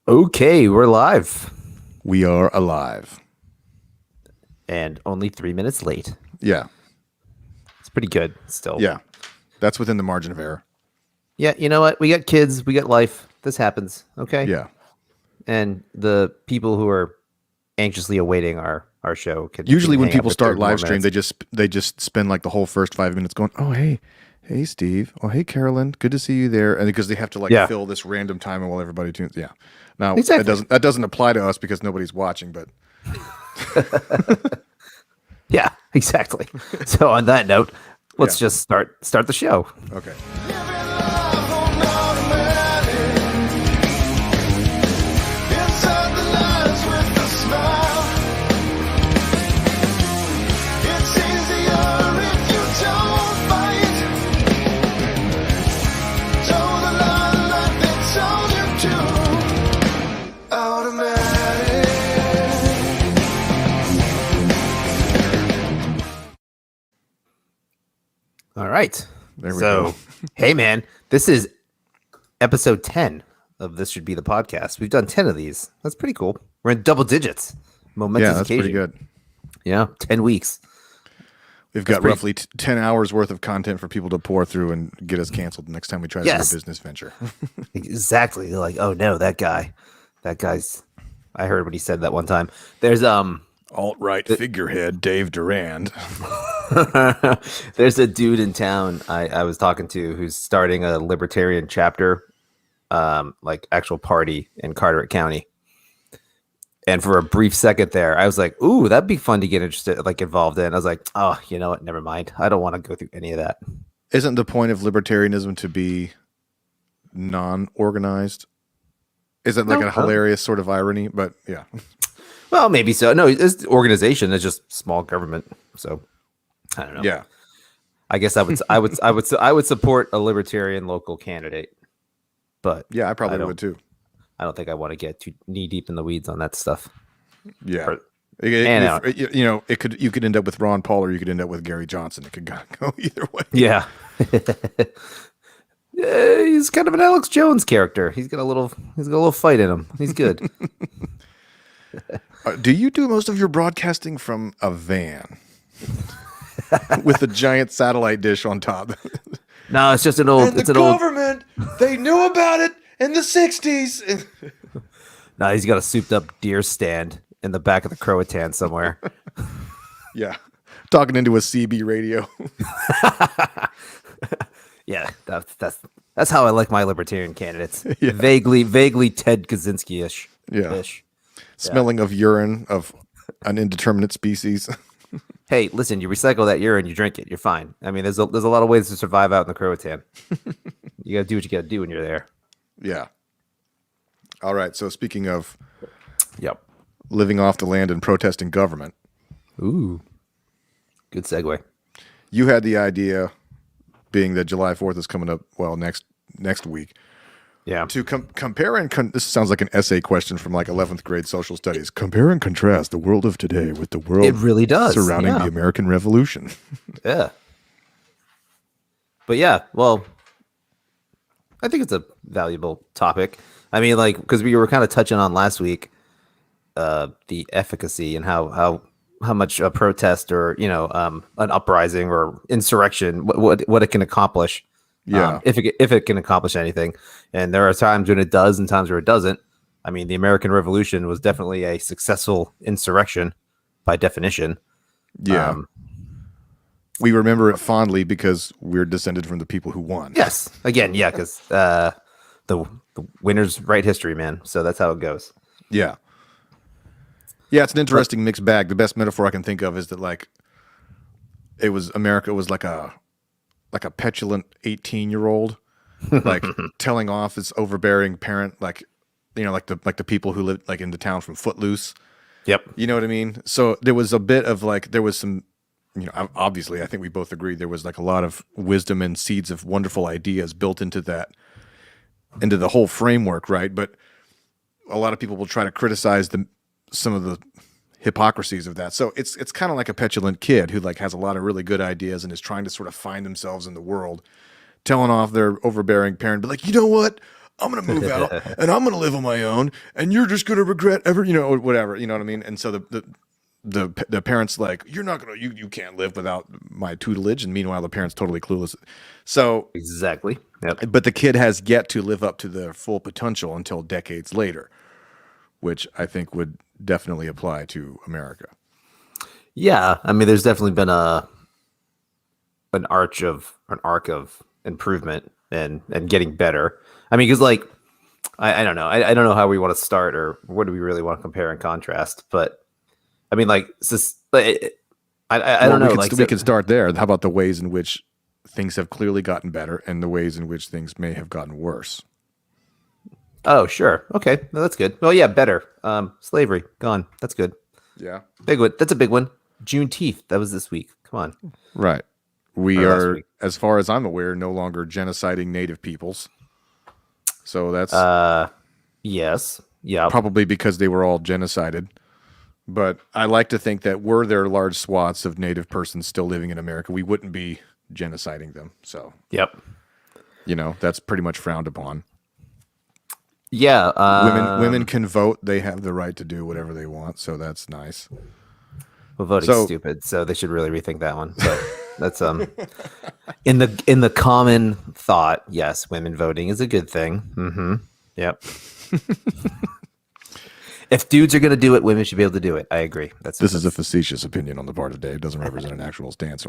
Okay, we're live We are alive. and only 3 minutes late. Yeah. It's pretty good still. Yeah. That's within the margin of error. Yeah, you know what? We got kids, we got life. This happens, okay? Yeah. And the people who are anxiously awaiting our show can Usually when hang out people for start 30 more live stream, minutes. they just spend like the whole first 5 minutes going, "Oh, hey Steve. Oh, hey Carolyn. Good to see you there." And because they have to Yeah. fill this random time while everybody tunes. Yeah. Now Exactly. that doesn't apply to us because nobody's watching, but Yeah, exactly. So on that note, let's Yeah. just start the show. okay. All right. There we So, go. hey man, this is episode 10 of This Should Be the Podcast. We've done 10 of these. That's pretty cool. We're in double digits. Momentous Yeah, that's occasion. pretty good. Yeah, 10 weeks. We've got pretty- roughly 10 hours worth of content for people to pour through and get us canceled the next time we try to Yes. do a business venture. Exactly. They're like, oh no, that guy's, I heard what he said that one time. There's, Alt-right figurehead Dave Durand. there's a dude in town I was talking to who's starting a libertarian chapter, like actual party in Carteret County. And for a brief second there, I was like, ooh, that'd be fun to get interested, like involved in. I was like, oh, you know what? Never mind. I don't want to go through any of that. Isn't the point of libertarianism to be non-organized? Is that like No, a hilarious sort of irony? But yeah. Well, maybe so. No, it's organization. It's just small government. So I don't know. Yeah. I guess I would support a libertarian local candidate, but Yeah, I probably don't- would too. I don't think I want to get too knee deep in the weeds on that stuff. Yeah. For- It could you could end up with Ron Paul or you could end up with Gary Johnson. It could go either way. Yeah. Yeah, he's kind of an Alex Jones character. He's got a little fight in him. He's good. Do you do most of your broadcasting from a van with a giant satellite dish on top? No, it's just an old. It's an old. government, they knew about it in the 60s. No, he's got a souped up deer stand in the back of the Croatan somewhere. Yeah. Talking into a CB radio. Yeah, that's how I like my libertarian candidates. Yeah. Vaguely Ted Kaczynski-ish. Yeah. Ish. Smelling of urine of an indeterminate species. Hey, listen, you recycle that urine, you drink it, you're fine. I mean, there's a lot of ways to survive out in the Croatan. You got to do what you got to do when you're there. Yeah. All right. So speaking of Yep. living off the land and protesting government, Ooh. Good segue. you had the idea, being that July 4th is coming up, well, next week, Yeah. to compare and this sounds like an essay question from like 11th grade social studies. Compare and contrast the world of today with the world It really does. surrounding Yeah. the American Revolution. Yeah. But yeah, well, I think it's a valuable topic. I mean, like, because we were kind of touching on last week, the efficacy and how much a protest or an uprising or insurrection, what it can accomplish. Yeah. If it can accomplish anything, and there are times when it does and times where it doesn't. I mean, the American Revolution was definitely a successful insurrection by definition. Yeah. Um, We remember it fondly because we're descended from the people who won. Yes. Again, yeah, because the winners write history, man. So that's how it goes. Yeah. Yeah, it's an interesting mixed bag. The best metaphor I can think of is that like America was like a petulant 18-year-old like telling off his overbearing parent, like like the people who lived like in the town from Footloose. Yep. You know what I mean? So there was a bit of like there was some obviously I think we both agree there was like a lot of wisdom and seeds of wonderful ideas built into the whole framework, right? But a lot of people will try to criticize some of the hypocrisies of that. So it's kind of like a petulant kid who like has a lot of really good ideas and is trying to sort of find themselves in the world, telling off their overbearing parent, but like, you know what? I'm going to move out and I'm going to live on my own, and you're just going to regret ever, or whatever, you know what I mean? And so the parents like, you're not going to, you can't live without my tutelage. And meanwhile, the parents totally clueless. So, Exactly. Yep. but the kid has yet to live up to their full potential until decades later, which I think would definitely apply to America. Yeah, I mean, there's definitely been an arc of improvement and getting better. I mean, because like I don't know, I don't know how we want to start or what do we really want to compare and contrast. But I mean, like it's just, I don't know. We could start there. How about the ways in which things have clearly gotten better and the ways in which things may have gotten worse? Oh, sure, okay, well, that's good. Well, yeah, better. Slavery gone. That's good. Yeah, Big one. That's a big one. Juneteenth. That was this week. Come on. right. We Or last are, week. as far as I'm aware, no longer genociding native peoples. So that's Yes. Yeah. probably because they were all genocided. But I like to think that were there large swaths of native persons still living in America, we wouldn't be genociding them. So, Yep. that's pretty much frowned upon. Yeah. Women can vote. They have the right to do whatever they want. So that's nice. Well, voting's So- stupid, so they should really rethink that one. But that's in the common thought, yes, women voting is a good thing. Mm-hmm. Yep. If dudes are gonna do it, women should be able to do it. I agree. This is a facetious opinion on the part of Dave. It doesn't represent an actual stance.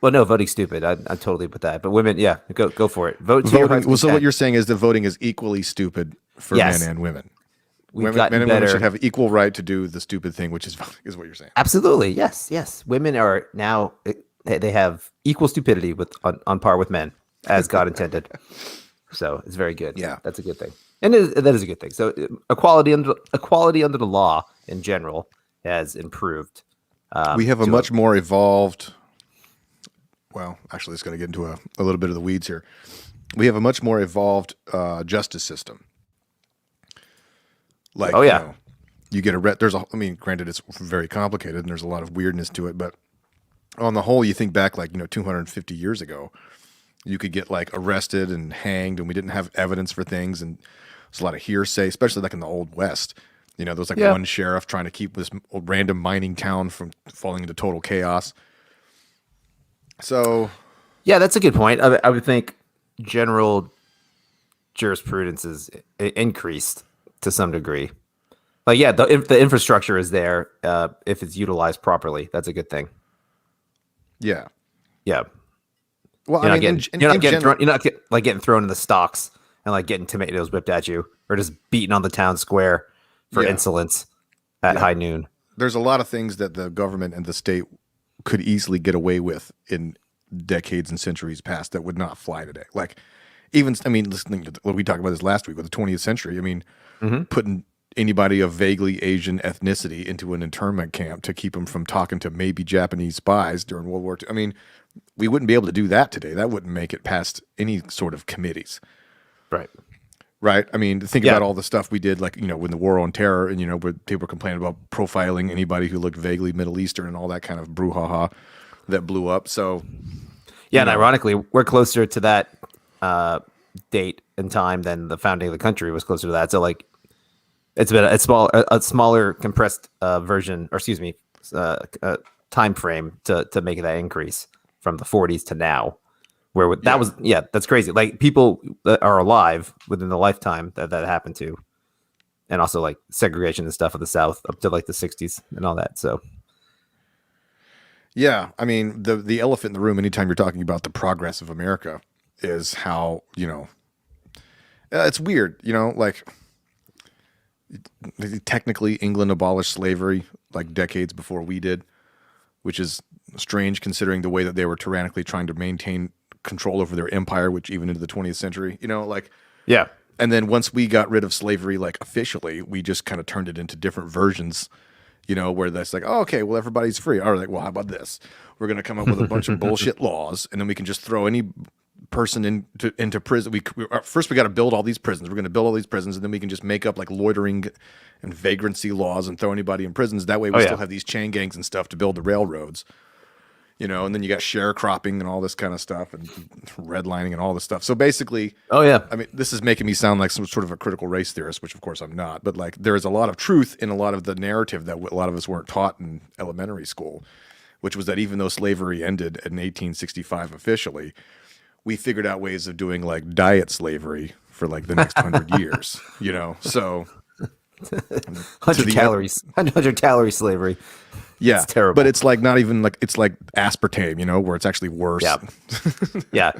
well, no, voting's stupid. I'm totally with that. But women, yeah, go for it. Vote to your heart's Well, so what content. you're saying is that voting is equally stupid for Yes. men and women. We've Men gotten and women better. should have equal right to do the stupid thing, which is voting, is what you're saying. Absolutely, yes. Women are now they have equal stupidity on par with men, as God intended. So it's very good. Yeah. That's a good thing, and that is a good thing. So equality under the law in general has improved. We have a to much more evolved. Well, actually, it's going to get into a little bit of the weeds here. We have a much more evolved justice system. Like, Oh, yeah. you get I mean, granted, it's very complicated and there's a lot of weirdness to it, but on the whole, you think back like, 250 years ago, you could get like arrested and hanged, and we didn't have evidence for things, and there's a lot of hearsay, especially like in the Old West. There was like Yeah. one sheriff trying to keep this random mining town from falling into total chaos. So, Yeah, that's a good point. I would think general jurisprudence is increased to some degree. Like, yeah, the infrastructure is there if it's utilized properly. That's a good thing. yeah. Yeah, Well, you're I not mean, getting, you're not getting thrown. You're not getting thrown in the stocks and like getting tomatoes whipped at you, or just beaten on the town square for Yeah. insolence at high noon. there's a lot of things that the government and the state could easily get away with in decades and centuries past that would not fly today. Like, even, I mean, listening to we talked about this last week with the 20th century. I mean, putting anybody of vaguely Asian ethnicity into an internment camp to keep them from talking to maybe Japanese spies during World War II. I mean, we wouldn't be able to do that today. That wouldn't make it past any sort of committees. Right. Right. I mean, think Yeah. about all the stuff we did, like, when the war on terror and, where people were complaining about profiling anybody who looked vaguely Middle Eastern and all that kind of brouhaha that blew up. So, Yeah, and ironically, we're closer to that date and time than the founding of the country was closer to that. So, like, it's been a smaller compressed version, or excuse me, time frame to make that increase from the 40s to now. Where that was, that's crazy. Like, people that are alive within the lifetime that happened to, and also like segregation and stuff of the South up to like the 60s and all that. So, yeah, I mean, the elephant in the room anytime you're talking about the progress of America is how, it's weird, like, technically England abolished slavery like decades before we did, which is strange considering the way that they were tyrannically trying to maintain control over their empire, which even into the 20th century, like, yeah. and then once we got rid of slavery, like officially, we just kind of turned it into different versions, where that's like, oh, okay, well, everybody's free. All right, well, how about this? We're going to come up with a bunch of bullshit laws, and then we can just throw any person into prison. First, we got to build all these prisons. We're going to build all these prisons, and then we can just make up like loitering and vagrancy laws and throw anybody in prisons. That way, we still have these chain gangs and stuff to build the railroads. you know, and then you got sharecropping and all this kind of stuff and redlining and all this stuff. So basically, Oh yeah. I mean, this is making me sound like some sort of a critical race theorist, which of course I'm not, but like there is a lot of truth in a lot of the narrative that a lot of us weren't taught in elementary school, which was that even though slavery ended in 1865 officially, we figured out ways of doing like diet slavery for like the next 100 years, you know? So 100 the- calories. 100 calorie slavery. yeah, It's terrible. but it's like not even like, it's like aspartame, you know, where it's actually worse. Yeah. Yeah.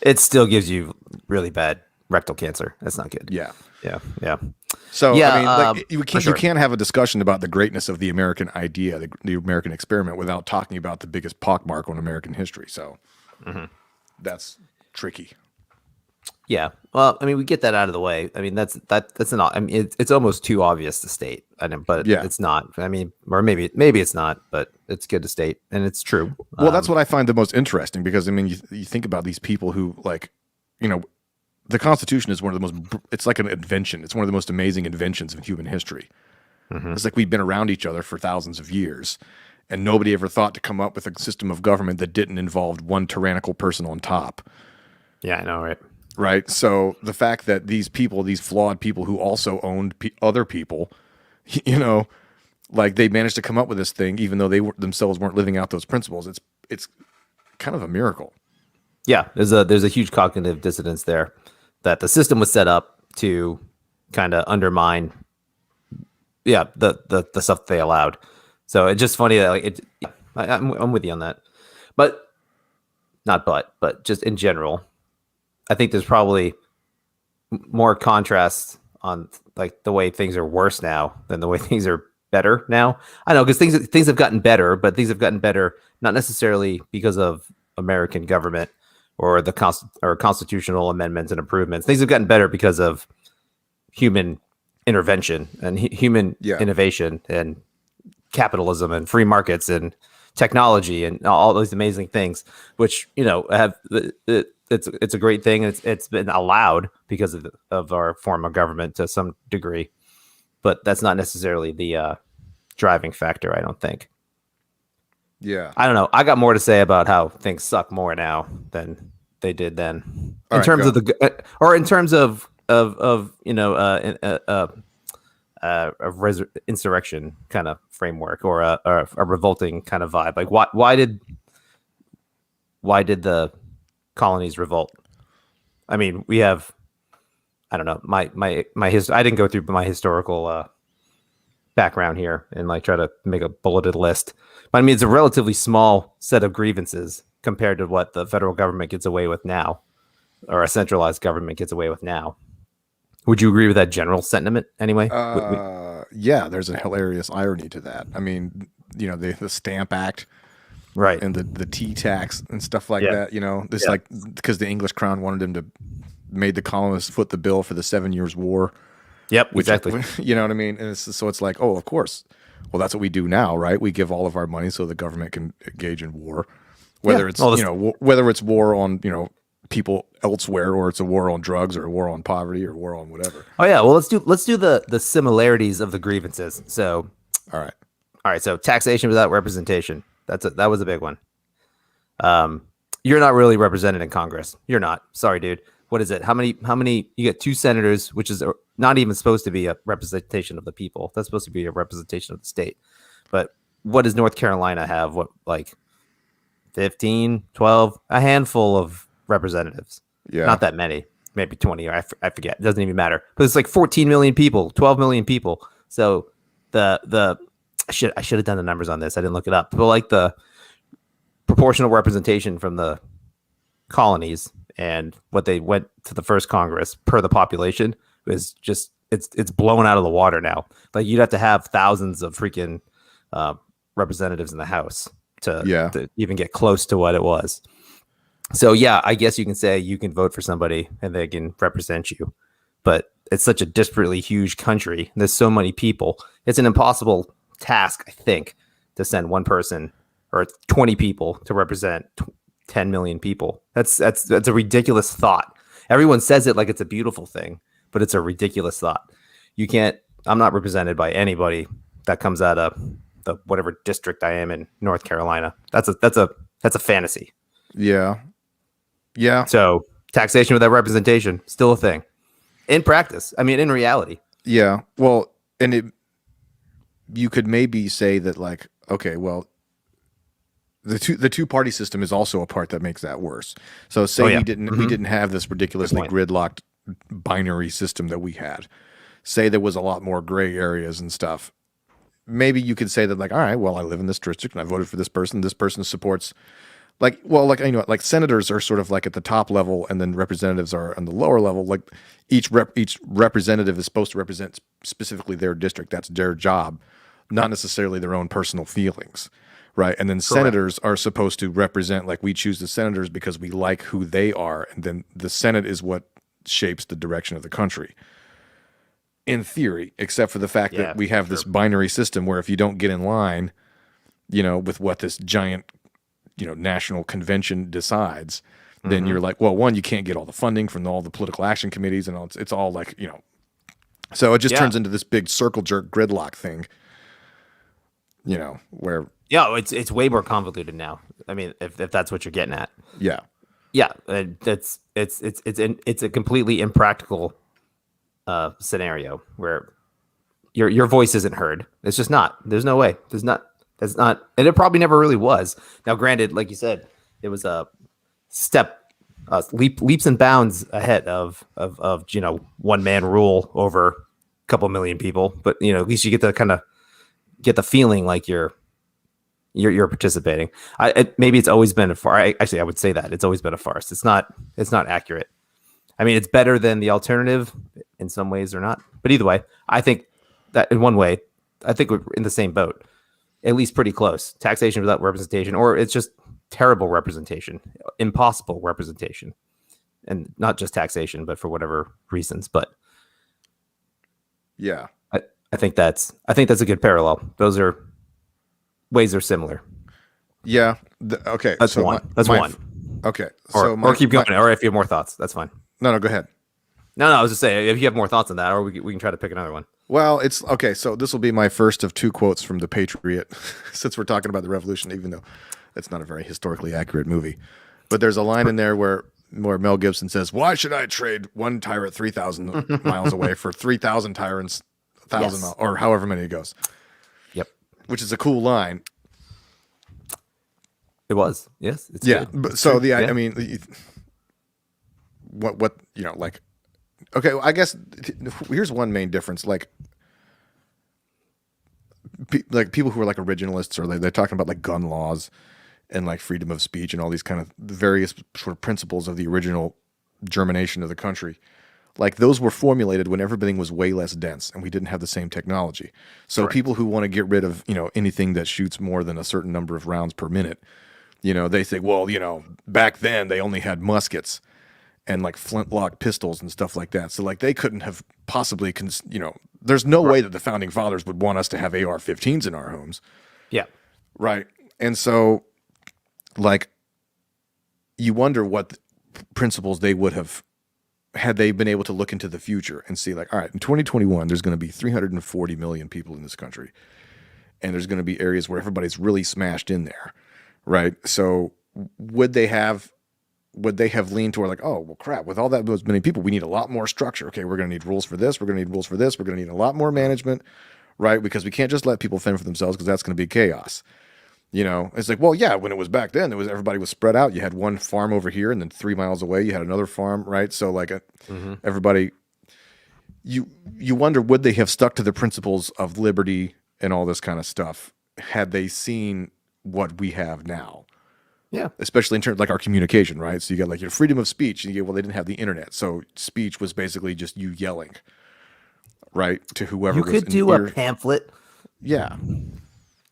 It still gives you really bad rectal cancer. That's not good. Yeah. Yeah. Yeah. So Yeah, I mean, like you for can't sure. you can't have a discussion about the greatness of the American idea, the American experiment, without talking about the biggest pockmark on American history. So that's tricky. Yeah. Well, I mean, we get that out of the way. I mean, that's not. I mean, it's almost too obvious to state. I know, but Yeah. it's not. I mean, or maybe it's not, but it's good to state, and it's true. Well, that's what I find the most interesting because I mean, you think about these people who like, you know, the Constitution is one of the most. It's like an invention. It's one of the most amazing inventions of human history. It's like we've been around each other for thousands of years, and nobody ever thought to come up with a system of government that didn't involve one tyrannical person on top. Yeah, I know, right? Right. So the fact that these people, these flawed people who also owned other people, you know, like they managed to come up with this thing, even though they themselves weren't living out those principles. It's kind of a miracle. Yeah, there's a huge cognitive dissonance there, that the system was set up to kind of undermine. Yeah, the stuff they allowed. So it's just funny that like it. I'm with you on that, but just in general, I think there's probably more contrast on like the way things are worse now than the way things are better now. I know, because things have gotten better, but things have gotten better not necessarily because of American government or the constitutional amendments and improvements. Things have gotten better because of human intervention and human Yeah. innovation and capitalism and free markets and technology and all those amazing things, which, you know, have it's a great thing. It's been allowed because of our form of government to some degree, but that's not necessarily the driving factor, I don't think. Yeah. I don't know. I got more to say about how things suck more now than they did then, All in right, terms go. of or in terms of you know insurrection kind of framework, or a revolting kind of vibe. Like why did the colonies revolt? I mean, we have, I don't know, my I didn't go through my historical background here and like try to make a bulleted list. But I mean, it's a relatively small set of grievances compared to what the federal government gets away with now, or a centralized government gets away with now. Would you agree with that general sentiment anyway? Yeah, there's a hilarious irony to that. I mean, you know, the Stamp Act Right. and the tea tax and stuff like Yeah. that, you know, this Yeah. like because the English crown wanted them to made the colonists foot the bill for the 7 Years War. Yep. Which, Exactly. you know what I mean? And so it's like, oh, of course. Well, that's what we do now, right? We give all of our money so the government can engage in war, whether Yeah. it's Well, you know whether it's war on people elsewhere, or it's a war on drugs, or a war on poverty, or war on whatever. Oh yeah. Well, let's do the similarities of the grievances. So All right. all right. So taxation without representation. That was a big one. You're not really represented in Congress. You're not. Sorry, dude. What is it? How many? You get 2 senators, which is not even supposed to be a representation of the people. That's supposed to be a representation of the state. But what does North Carolina have? What, like 15, 12, a handful of representatives? Yeah. Not that many, maybe 20, or I forget. It doesn't even matter. But it's like 14 million people, 12 million people. So I should have done the numbers on this. I didn't look it up. But like the proportional representation from the colonies and what they went to the first Congress per the population is just it's blown out of the water now. Like you'd have to have thousands of freaking representatives in the House to even get close to what it was. So yeah, I guess you can say you can vote for somebody and they can represent you, but it's such a disparately huge country. There's so many people. It's an impossible task, I think, to send one person or 20 people to represent 10 million people. That's a ridiculous thought. Everyone says it like it's a beautiful thing, but it's a ridiculous thought. You can't. I'm not represented by anybody that comes out of the whatever district I am in North Carolina. That's a That's a fantasy. Yeah. Yeah. So taxation without representation, still a thing. In practice, I mean, in reality. Yeah. Well, and you could maybe say that, like, okay, well, the two party system is also a part that makes that worse. So say we didn't have this ridiculously gridlocked binary system that we had. Say there was a lot more gray areas and stuff. Maybe you could say that, like, all right, well, I live in this district and I voted for this person. This person supports, like, well, like, you know, like senators are sort of like at the top level, and then representatives are on the lower level. Like each representative is supposed to represent specifically their district. That's their job, not necessarily their own personal feelings, right? And then senators are supposed to represent, like, we choose the senators because we like who they are, and then the Senate is what shapes the direction of the country. In theory, except for the fact that we have this binary system where if you don't get in line, you know, with what this giant, you know, national convention decides, then you're like, well, one, you can't get all the funding from all the political action committees, and all, it's all like, you know, so it just turns into this big circle jerk gridlock thing, you know, where it's way more convoluted now. I mean, if that's what you're getting at, it's a completely impractical scenario where your voice isn't heard. It's just not. There's no way. That's not, and it probably never really was. Now, granted, like you said, it was a leaps and bounds ahead of you know, one man rule over a couple million people. But you know, at least you get to kind of get the feeling like you're participating. Maybe it's always been a farce. Actually, I would say that it's always been a farce. It's not accurate. I mean, it's better than the alternative in some ways or not. But either way, I think that in one way, I think we're in the same boat, at least pretty close. Taxation without representation, or it's just terrible representation, impossible representation, and not just taxation, but for whatever reasons. But yeah, I think that's a good parallel. Those are ways are similar. Yeah. Okay. That's so one. That's one. Okay. Or keep going. Or if you have more thoughts, that's fine. No, go ahead. No, I was just saying, if you have more thoughts on that, or we can try to pick another one. Well, it's okay. So this will be my first of two quotes from The Patriot, since we're talking about the revolution, even though it's not a very historically accurate movie. But there's a line in there where Mel Gibson says, "Why should I trade one tyrant 3,000 miles away for 3,000 tyrants 1,000 miles, or however many it goes?" Yep. Which is a cool line. It was. Yes. It's yeah. good. But so I mean, what you know, like, okay, I guess here's one main difference. Like people who are like originalists, or they're talking about like gun laws and like freedom of speech and all these kind of various sort of principles of the original germination of the country. Like those were formulated when everything was way less dense and we didn't have the same technology. So people who want to get rid of, you know, anything that shoots more than a certain number of rounds per minute, you know, they say, well, you know, back then they only had muskets and like flintlock pistols and stuff like that. So like they couldn't have possibly, you know, there's no way that the founding fathers would want us to have AR-15s in our homes. Yeah. Right. And so like you wonder what principles they would have had they been able to look into the future and see, like, all right, in 2021, there's going to be 340 million people in this country. And there's going to be areas where everybody's really smashed in there. Right. So would they have leaned toward like, oh, well, crap, with all those many people, we need a lot more structure. Okay, we're going to need rules for this. We're going to need rules for this. We're going to need a lot more management. Right. Because we can't just let people fend for themselves, because that's going to be chaos. You know, it's like, well, yeah, when it was back then, everybody was spread out. You had one farm over here, and then 3 miles away, you had another farm, right? So, like, everybody, you wonder, would they have stuck to the principles of liberty and all this kind of stuff had they seen what we have now? Yeah. Especially in terms of, like, our communication, right? So you got, like, your freedom of speech, and well, they didn't have the internet. So speech was basically just you yelling, right, to whoever you was could do a pamphlet. Yeah.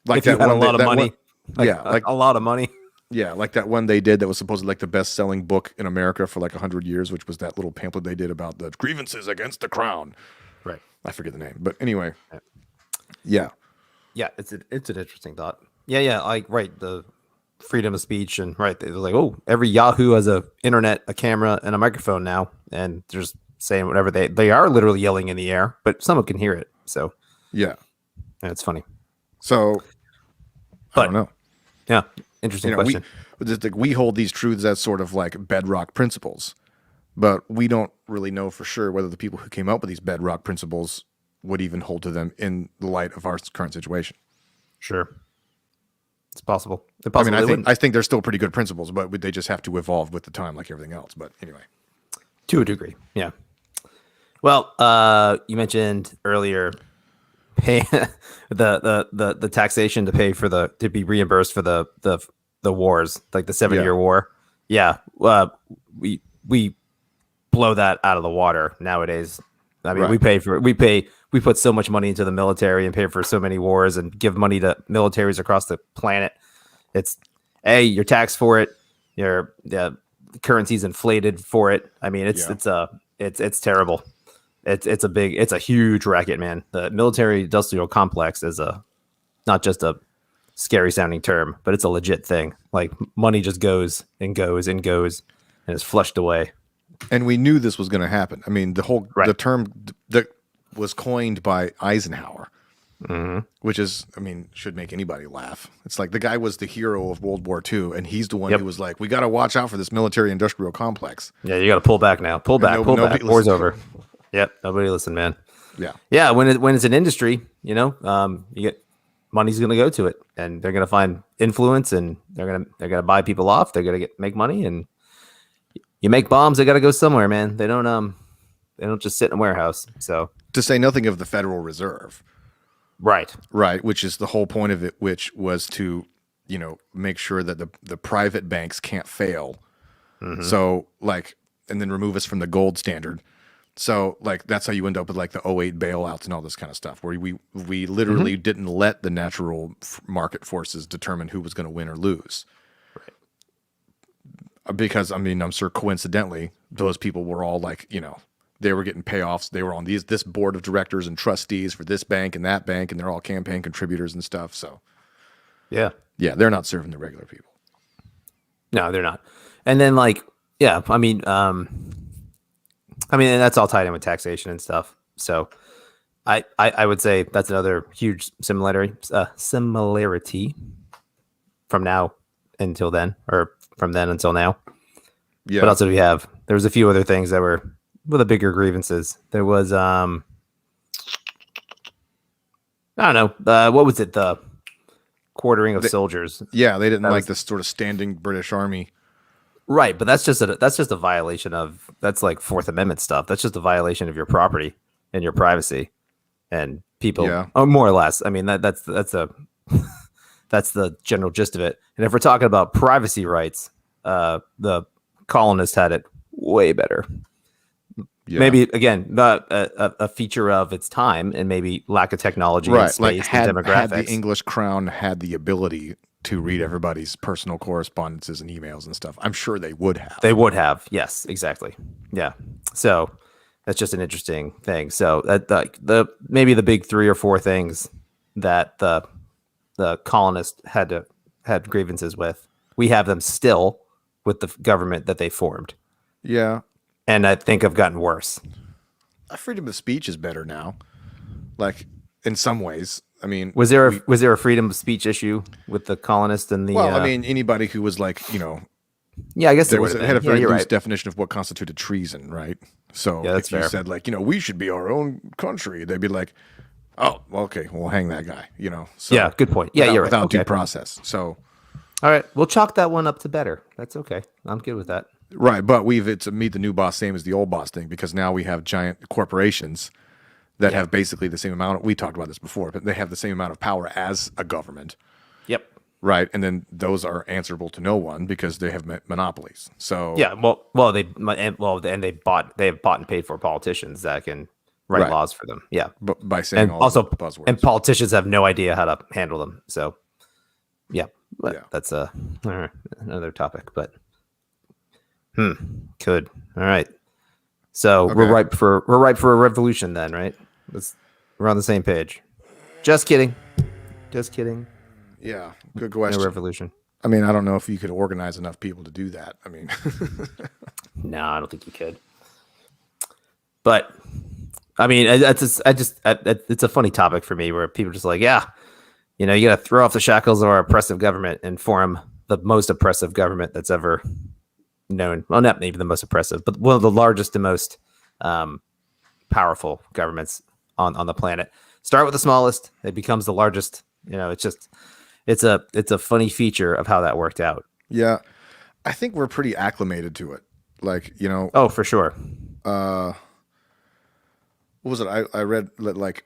Like if you had a lot of money. Like a lot of money. Yeah, like that one they did that was supposedly like the best-selling book in America for like 100 years, which was that little pamphlet they did about the grievances against the crown. Right. I forget the name, but anyway. Yeah. Yeah, it's an interesting thought. Yeah, like right, the freedom of speech, and right, they're like, oh, every Yahoo has a internet, a camera, and a microphone now, and they're just saying whatever they are literally yelling in the air, but someone can hear it. So yeah, and it's funny. So I don't know. Yeah, interesting question. Just like we hold these truths as sort of like bedrock principles, but we don't really know for sure whether the people who came up with these bedrock principles would even hold to them in the light of our current situation. Sure. It's possible. I mean, I think they're still pretty good principles, but they just have to evolve with the time, like everything else. But anyway, to a degree, yeah. Well, you mentioned earlier pay the taxation to pay for to be reimbursed for the wars, like the 7-year war. Yeah, we blow that out of the water nowadays. I mean, we put so much money into the military and pay for so many wars and give money to militaries across the planet. It's you're taxed for it. The currency's inflated for it. I mean, it's terrible. It's a huge racket, man. The military industrial complex is not just a scary sounding term, but it's a legit thing. Like money just goes and goes and goes and is flushed away. And we knew this was going to happen. I mean, the term that was coined by Eisenhower, which is, I mean, should make anybody laugh. It's like the guy was the hero of World War II, and he's the one who was like, we got to watch out for this military industrial complex. Yeah, you got to pull back now. Pull back. War's over. Yep, nobody listen, man. Yeah. When it's an industry, you get money's going to go to it, and they're going to find influence, and they're going to buy people off. They're going to make money, and you make bombs. They got to go somewhere, man. They don't just sit in a warehouse. So to say nothing of the Federal Reserve, right, which is the whole point of it, which was to make sure that the private banks can't fail. So and then remove us from the gold standard. So that's how you end up with like the '08 bailouts and all this kind of stuff, where we literally didn't let the natural market forces determine who was going to win or lose. Right. Because I mean, I'm sure coincidentally, those people were all they were getting payoffs. They were on this board of directors and trustees for this bank and that bank, and they're all campaign contributors and stuff. So yeah, they're not serving the regular people. No, they're not. And then I mean, and that's all tied in with taxation and stuff. So I would say that's another huge similarity from now until then, or from then until now. Yeah. What else did we have? There was a few other things that were the bigger grievances. There was I don't know. What was it? The quartering of soldiers. Yeah, they didn't like this sort of standing British army. Right, but that's just a violation of that's like Fourth Amendment stuff. That's just a violation of your property and your privacy, and people, more or less. I mean that's the general gist of it. And if we're talking about privacy rights, the colonists had it way better. Yeah. Maybe again, a feature of its time, and maybe lack of technology, and space, and demographics. Had the English crown had the ability to read everybody's personal correspondences and emails and stuff, I'm sure they would have. They would have, yes, exactly. Yeah. So that's just an interesting thing. So the maybe the big 3 or 4 things that the colonists had grievances with, we have them still with the government that they formed. Yeah. And I think have gotten worse. Freedom of speech is better now. Like in some ways. I mean, was there a freedom of speech issue with the colonists and the? Well, I mean, anybody who was yeah, I guess there had a very loose definition of what constituted treason, right? So yeah, that's if you fair. said we should be our own country, they'd be like, oh, well, okay, we'll hang that guy, So yeah, good point. Yeah, you're right. Without due process. So, all right, we'll chalk that one up to better. That's okay. I'm good with that. Right, but it's a meet the new boss, same as the old boss thing, because now we have giant corporations that have basically the same amount. We talked about this before, but they have the same amount of power as a government. Yep. Right, and then those are answerable to no one because they have monopolies. So yeah, they bought and paid for politicians that can write laws for them. Yeah, but by saying buzzwords, and politicians have no idea how to handle them. So that's another topic. But good. All right. So we're ripe for a revolution then, right? We're on the same page. Just kidding. Yeah, good question. No revolution. I mean, I don't know if you could organize enough people to do that. I mean, no, I don't think you could. But I mean, it's a funny topic for me where people are just like, you got to throw off the shackles of our oppressive government and form the most oppressive government that's ever known. Well, not maybe the most oppressive, but one of the largest and most powerful governments on the planet. Start with the smallest, it becomes the largest. It's a funny feature of how that worked out. Yeah, I think we're pretty acclimated to it. Like, Oh, for sure. what was it? I read that like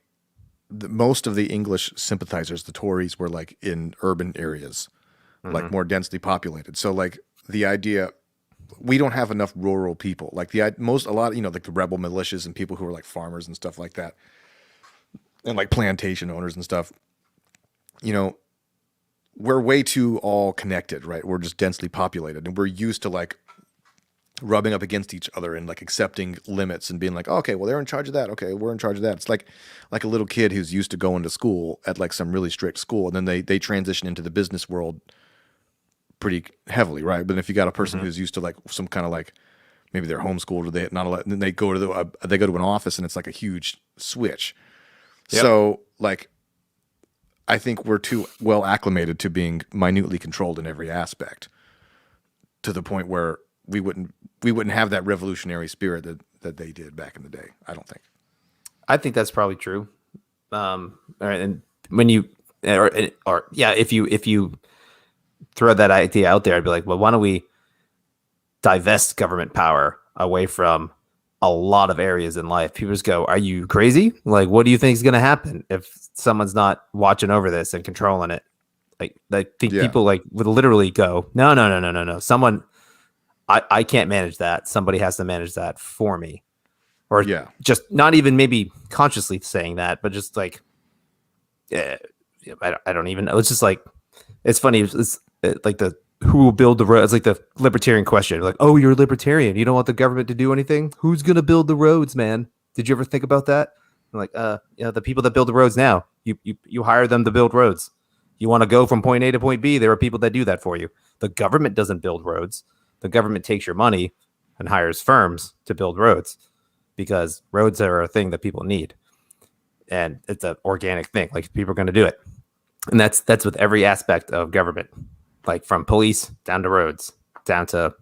most of the English sympathizers, the Tories, were like in urban areas, like more densely populated. So like the idea, we don't have enough rural people. Like a lot, like the rebel militias and people who are like farmers and stuff like that, and like plantation owners and stuff. We're way too all connected, right? We're just densely populated, and we're used to like rubbing up against each other and like accepting limits and being like, oh, okay, well, they're in charge of that. Okay, we're in charge of that. It's like a little kid who's used to going to school at like some really strict school, and then they transition into the business world pretty heavily, right? But if you got a person who's used to like some kind of like maybe they're homeschooled or they not allowed, and then they go to an office and it's like a huge switch. Yep. So like, I think we're too well acclimated to being minutely controlled in every aspect, to the point where we wouldn't have that revolutionary spirit that they did back in the day. I don't think. I think that's probably true. All right, and when you if you throw that idea out there, I'd be like, well, why don't we divest government power away from a lot of areas in life? People just go, are you crazy? Like, what do you think is going to happen if someone's not watching over this and controlling it? Like, I think people like would literally go, no. Someone, I can't manage that. Somebody has to manage that for me. Or just not even maybe consciously saying that, but just like, I don't even know. It's just like, it's funny. It's like who will build the road? It's like the libertarian question. Like, oh, you're a libertarian. You don't want the government to do anything? Who's going to build the roads, man? Did you ever think about that? I'm like, the people that build the roads now, you hire them to build roads. You want to go from point A to point B, there are people that do that for you. The government doesn't build roads. The government takes your money and hires firms to build roads, because roads are a thing that people need. And it's an organic thing. Like, people are going to do it. And that's with every aspect of government. Like from police down to roads, down to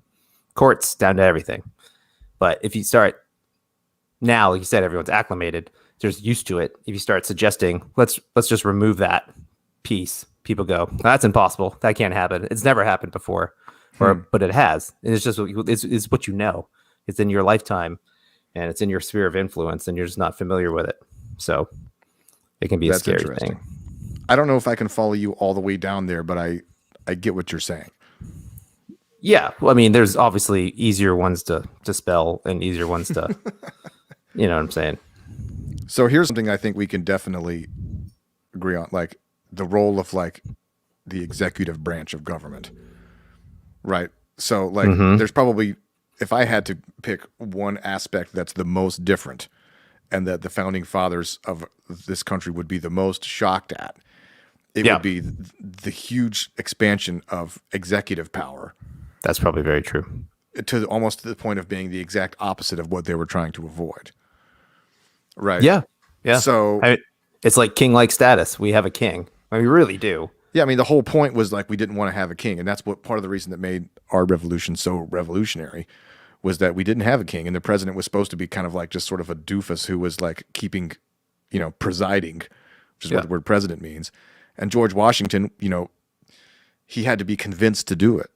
courts, down to everything. But if you start now, like you said, everyone's acclimated, just used to it. If you start suggesting, let's just remove that piece, people go, that's impossible. That can't happen. It's never happened before, but it has. And it's just it's what you know. It's in your lifetime, and it's in your sphere of influence, and you're just not familiar with it. So it can be a scary thing. I don't know if I can follow you all the way down there, but I get what you're saying. Yeah. Well, I mean, there's obviously easier ones to spell and easier ones to, you know what I'm saying? So here's something I think we can definitely agree on, like the role of like the executive branch of government, right? So like there's probably, if I had to pick one aspect that's the most different and that the founding fathers of this country would be the most shocked at, it would be the huge expansion of executive power. That's probably very true. To almost to the point of being the exact opposite of what they were trying to avoid. Right. Yeah. Yeah. So it's like king-like status. We have a king. I mean, we really do. Yeah. I mean, the whole point was like, we didn't want to have a king. And that's what part of the reason that made our revolution so revolutionary, was that we didn't have a king. And the president was supposed to be kind of like just sort of a doofus who was like keeping, presiding, which is what the word president means. And George Washington, he had to be convinced to do it.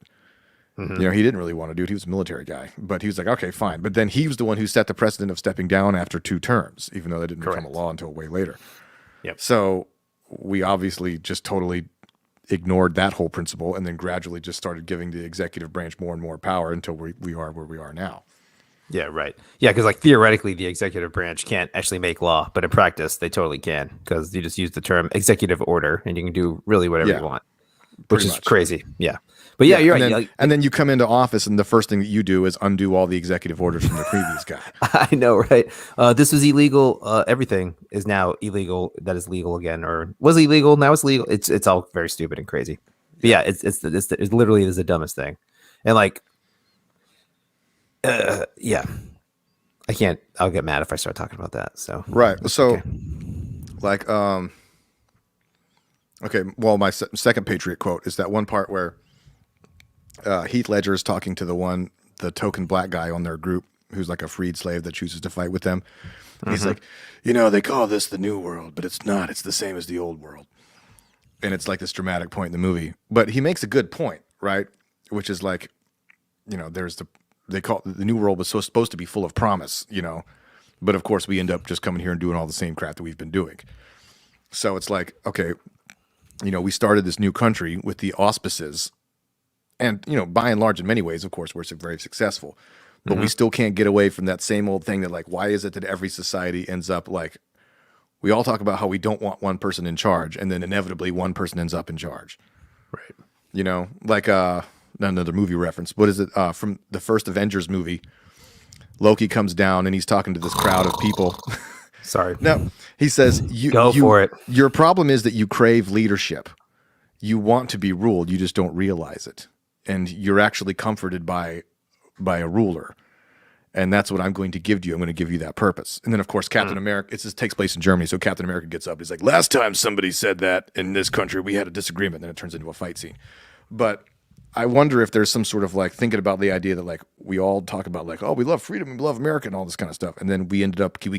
He didn't really want to do it. He was a military guy, but he was like, okay, fine. But then he was the one who set the precedent of stepping down after 2 terms, even though that didn't become a law until way later. Yep. So we obviously just totally ignored that whole principle, and then gradually just started giving the executive branch more and more power until we are where we are now. Yeah, right. Yeah, because like theoretically, the executive branch can't actually make law, but in practice, they totally can, because you just use the term executive order, and you can do really whatever you want, which is crazy. Yeah, but you're right. And then you come into office, and the first thing that you do is undo all the executive orders from the previous guy. I know, right? This was illegal. Everything is now illegal. That is legal again, or was illegal, now it's legal. It's all very stupid and crazy. But yeah, it's literally the dumbest thing, and like. Yeah, I can't. I'll get mad if I start talking about that. So right. So, like, okay. Well, my second Patriot quote is that one part where Heath Ledger is talking to the token black guy on their group who's like a freed slave that chooses to fight with them. He's like, they call this the new world, but it's not. It's the same as the old world. And it's like this dramatic point in the movie. But he makes a good point, right? Which is like, they call the new world was supposed to be full of promise, but of course we end up just coming here and doing all the same crap that we've been doing. So it's like, okay, we started this new country with the auspices, and by and large, in many ways, of course, we're very successful, but we still can't get away from that same old thing that, like, why is it that every society ends up like, we all talk about how we don't want one person in charge, and then inevitably one person ends up in charge, Right. Like another movie reference. What is it from the first Avengers movie? Loki comes down and he's talking to this crowd of people. Sorry. No, he says, Go for it. Your problem is that you crave leadership. You want to be ruled. You just don't realize it. And you're actually comforted by a ruler. And that's what I'm going to give to you. I'm going to give you that purpose. And then, of course, Captain America, it takes place in Germany. So Captain America gets up. He's like, last time somebody said that in this country, we had a disagreement. Then it turns into a fight scene. But I wonder if there's some sort of like thinking about the idea that like we all talk about like, oh, we love freedom and we love America and all this kind of stuff. And then we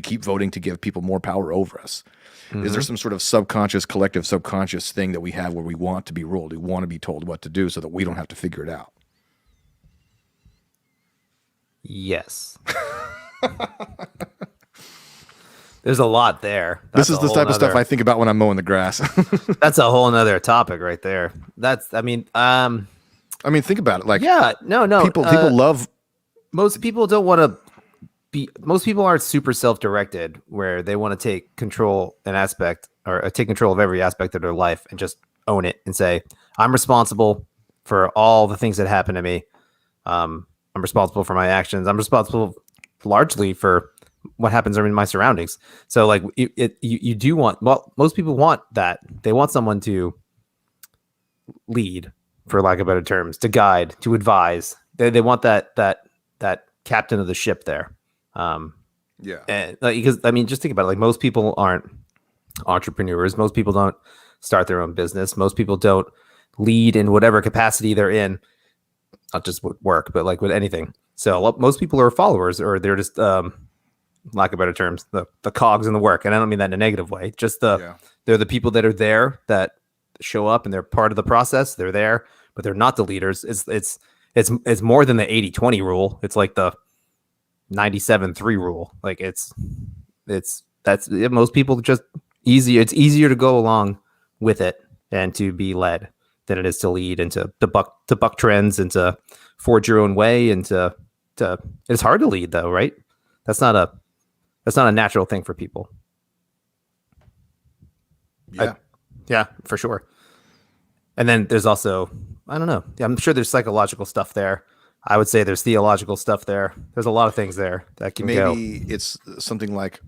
keep voting to give people more power over us. Is there some sort of collective subconscious thing that we have where we want to be ruled? We want to be told what to do so that we don't have to figure it out. Yes. There's a lot there. This is the type of stuff I think about when I'm mowing the grass. That's a whole nother topic right there. I mean, think about it. Like, yeah, no. People love. Most people don't want to be. Most people aren't super self-directed, where they want to take control take control of every aspect of their life and just own it and say, "I'm responsible for all the things that happen to me. I'm responsible for my actions. I'm responsible largely for what happens in my surroundings." So, like, you do want. Well, most people want that. They want someone to lead, for lack of better terms, to guide, to advise. They want that captain of the ship there. Yeah. And because just think about it. Like, most people aren't entrepreneurs. Most people don't start their own business. Most people don't lead in whatever capacity they're in, not just with work, but like with anything. So most people are followers, or they're just, lack of better terms, the cogs in the work. And I don't mean that in a negative way. Just they're the people that are there that show up and they're part of the process. They're there, but they're not the leaders. It's more than the 80-20 rule. It's like the 97-3 rule. Like most people just it's easier to go along with it and to be led than it is to lead and to buck trends and to forge your own way and to it's hard to lead though, right? That's not a natural thing for people. Yeah. Yeah, for sure. And then there's also, I don't know. I'm sure there's psychological stuff there. I would say there's theological stuff there. There's a lot of things there that can go. Maybe it's something like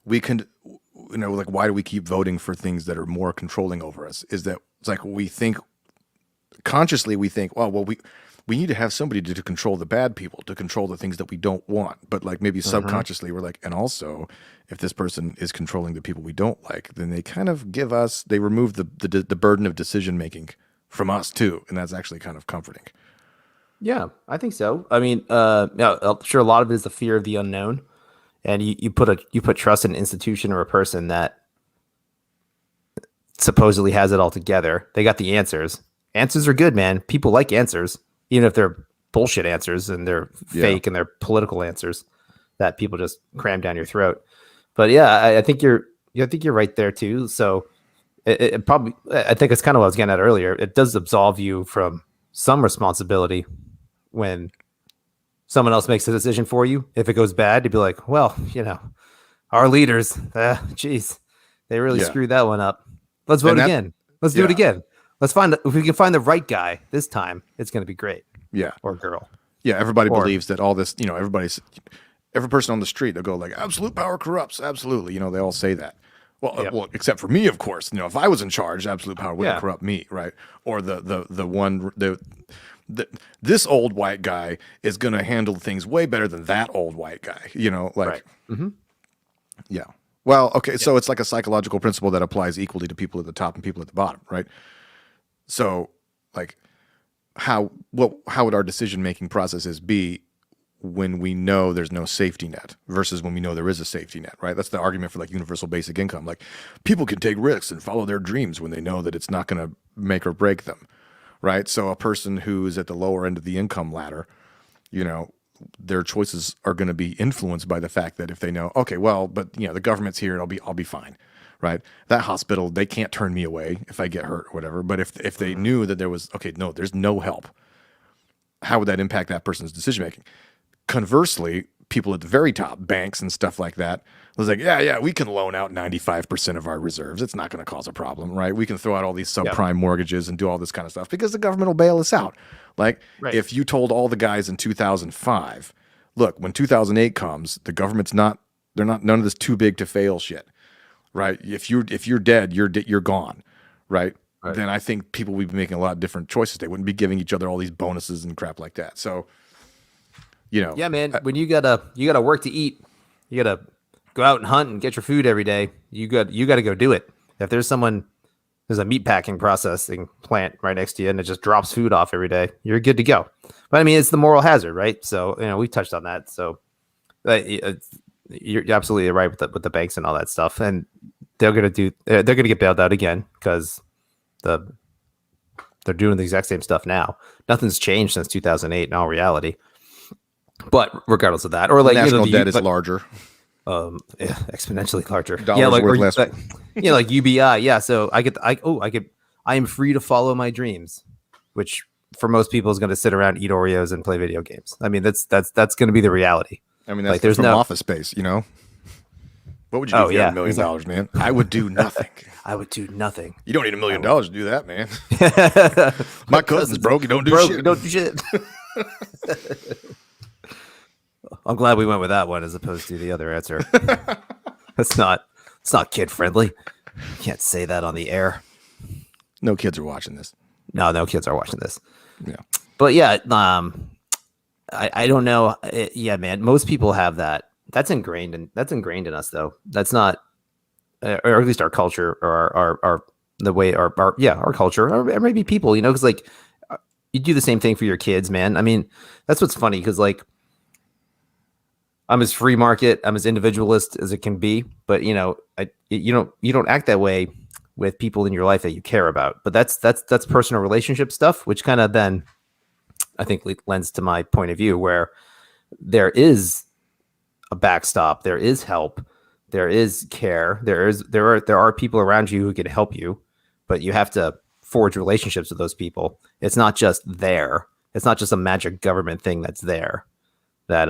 we can, like, why do we keep voting for things that are more controlling over us? Is that it's like we think consciously, well, we need to have somebody to control the bad people, to control the things that we don't want. But like maybe subconsciously we're like, and also if this person is controlling the people we don't like, then they kind of they remove the burden of decision making from us too. And that's actually kind of comforting. Yeah, I think so. I mean, yeah, I'm sure a lot of it is the fear of the unknown. And you put trust in an institution or a person that supposedly has it all together. They got the answers. Answers are good, man. People like answers, even if they're bullshit answers and they're fake and they're political answers that people just cram down your throat. But yeah, I think you're right there too. So it probably, I think it's kind of what I was getting at earlier. It does absolve you from some responsibility when someone else makes a decision for you. If it goes bad, you'd be like, well, our leaders, geez, they really screwed that one up. Let's vote again. Let's do it again. Let's if we can find the right guy this time, it's going to be great. Yeah. Or girl. Yeah. Everybody believes that all this, every person on the street, they'll go like, absolute power corrupts. Absolutely. They all say that. Well, except for me, of course. If I was in charge, absolute power wouldn't corrupt me, right? Or this old white guy is going to handle things way better than that old white guy. Right. Mm-hmm. Yeah. Well, okay. So it's like a psychological principle that applies equally to people at the top and people at the bottom, right? So, like, how would our decision making processes be when we know there's no safety net versus when we know there is a safety net, right? That's the argument for like universal basic income. Like people can take risks and follow their dreams when they know that it's not going to make or break them, right? So a person who is at the lower end of the income ladder, you know, their choices are going to be influenced by the fact that if they know, okay, well, but you know, the government's here, I'll be fine, right? That hospital, they can't turn me away if I get hurt or whatever. But if they knew that there was, okay, no, there's no help, how would that impact that person's decision making? Conversely, people at the very top, banks and stuff like that, was like, yeah, we can loan out 95% of our reserves. It's not going to cause a problem, right? We can throw out all these subprime mortgages and do all this kind of stuff because the government will bail us out. Like if you told all the guys in 2005, look, when 2008 comes, the government's none of this too big to fail shit, right? If you're dead, you're gone, right? Then I think people would be making a lot of different choices. They wouldn't be giving each other all these bonuses and crap like that. So, you know, Yeah, man. When you gotta work to eat, you gotta go out and hunt and get your food every day. You gotta go do it. If there's a meat packing processing plant right next to you and it just drops food off every day, you're good to go. But I mean, it's the moral hazard, right? So we touched on that. So you're absolutely right with the banks and all that stuff, and they're gonna get bailed out again because they're doing the exact same stuff now. Nothing's changed since 2008 in all reality. But regardless of that, or like national debt is larger, exponentially larger. Dollars worth less. Like UBI. Yeah, so I am free to follow my dreams, which for most people is going to sit around, eat Oreos, and play video games. I mean, that's going to be the reality. I mean, that's like, there's from Office Space, you know. What would you do if you had $1 million, man? I would do nothing. I would do nothing. You don't need $1 million to do that, man. My cousin's broke. You don't do shit. You don't do shit. I'm glad we went with that one as opposed to the other answer. It's not kid friendly. You can't say that on the air. No kids are watching this. No kids are watching this. Yeah. But yeah, I don't know. Yeah, man, most people have that. That's ingrained in us though. That's not, or at least our culture or our the way our culture or maybe people, you know, because like you do the same thing for your kids, man. I mean, that's what's funny because like I'm as free market, I'm as individualist as it can be, but you know, you don't act that way with people in your life that you care about. But that's personal relationship stuff, which kind of then I think lends to my point of view where there is a backstop, there is help, there is care, there are people around you who can help you, but you have to forge relationships with those people. It's not just there. It's not just a magic government thing that's there that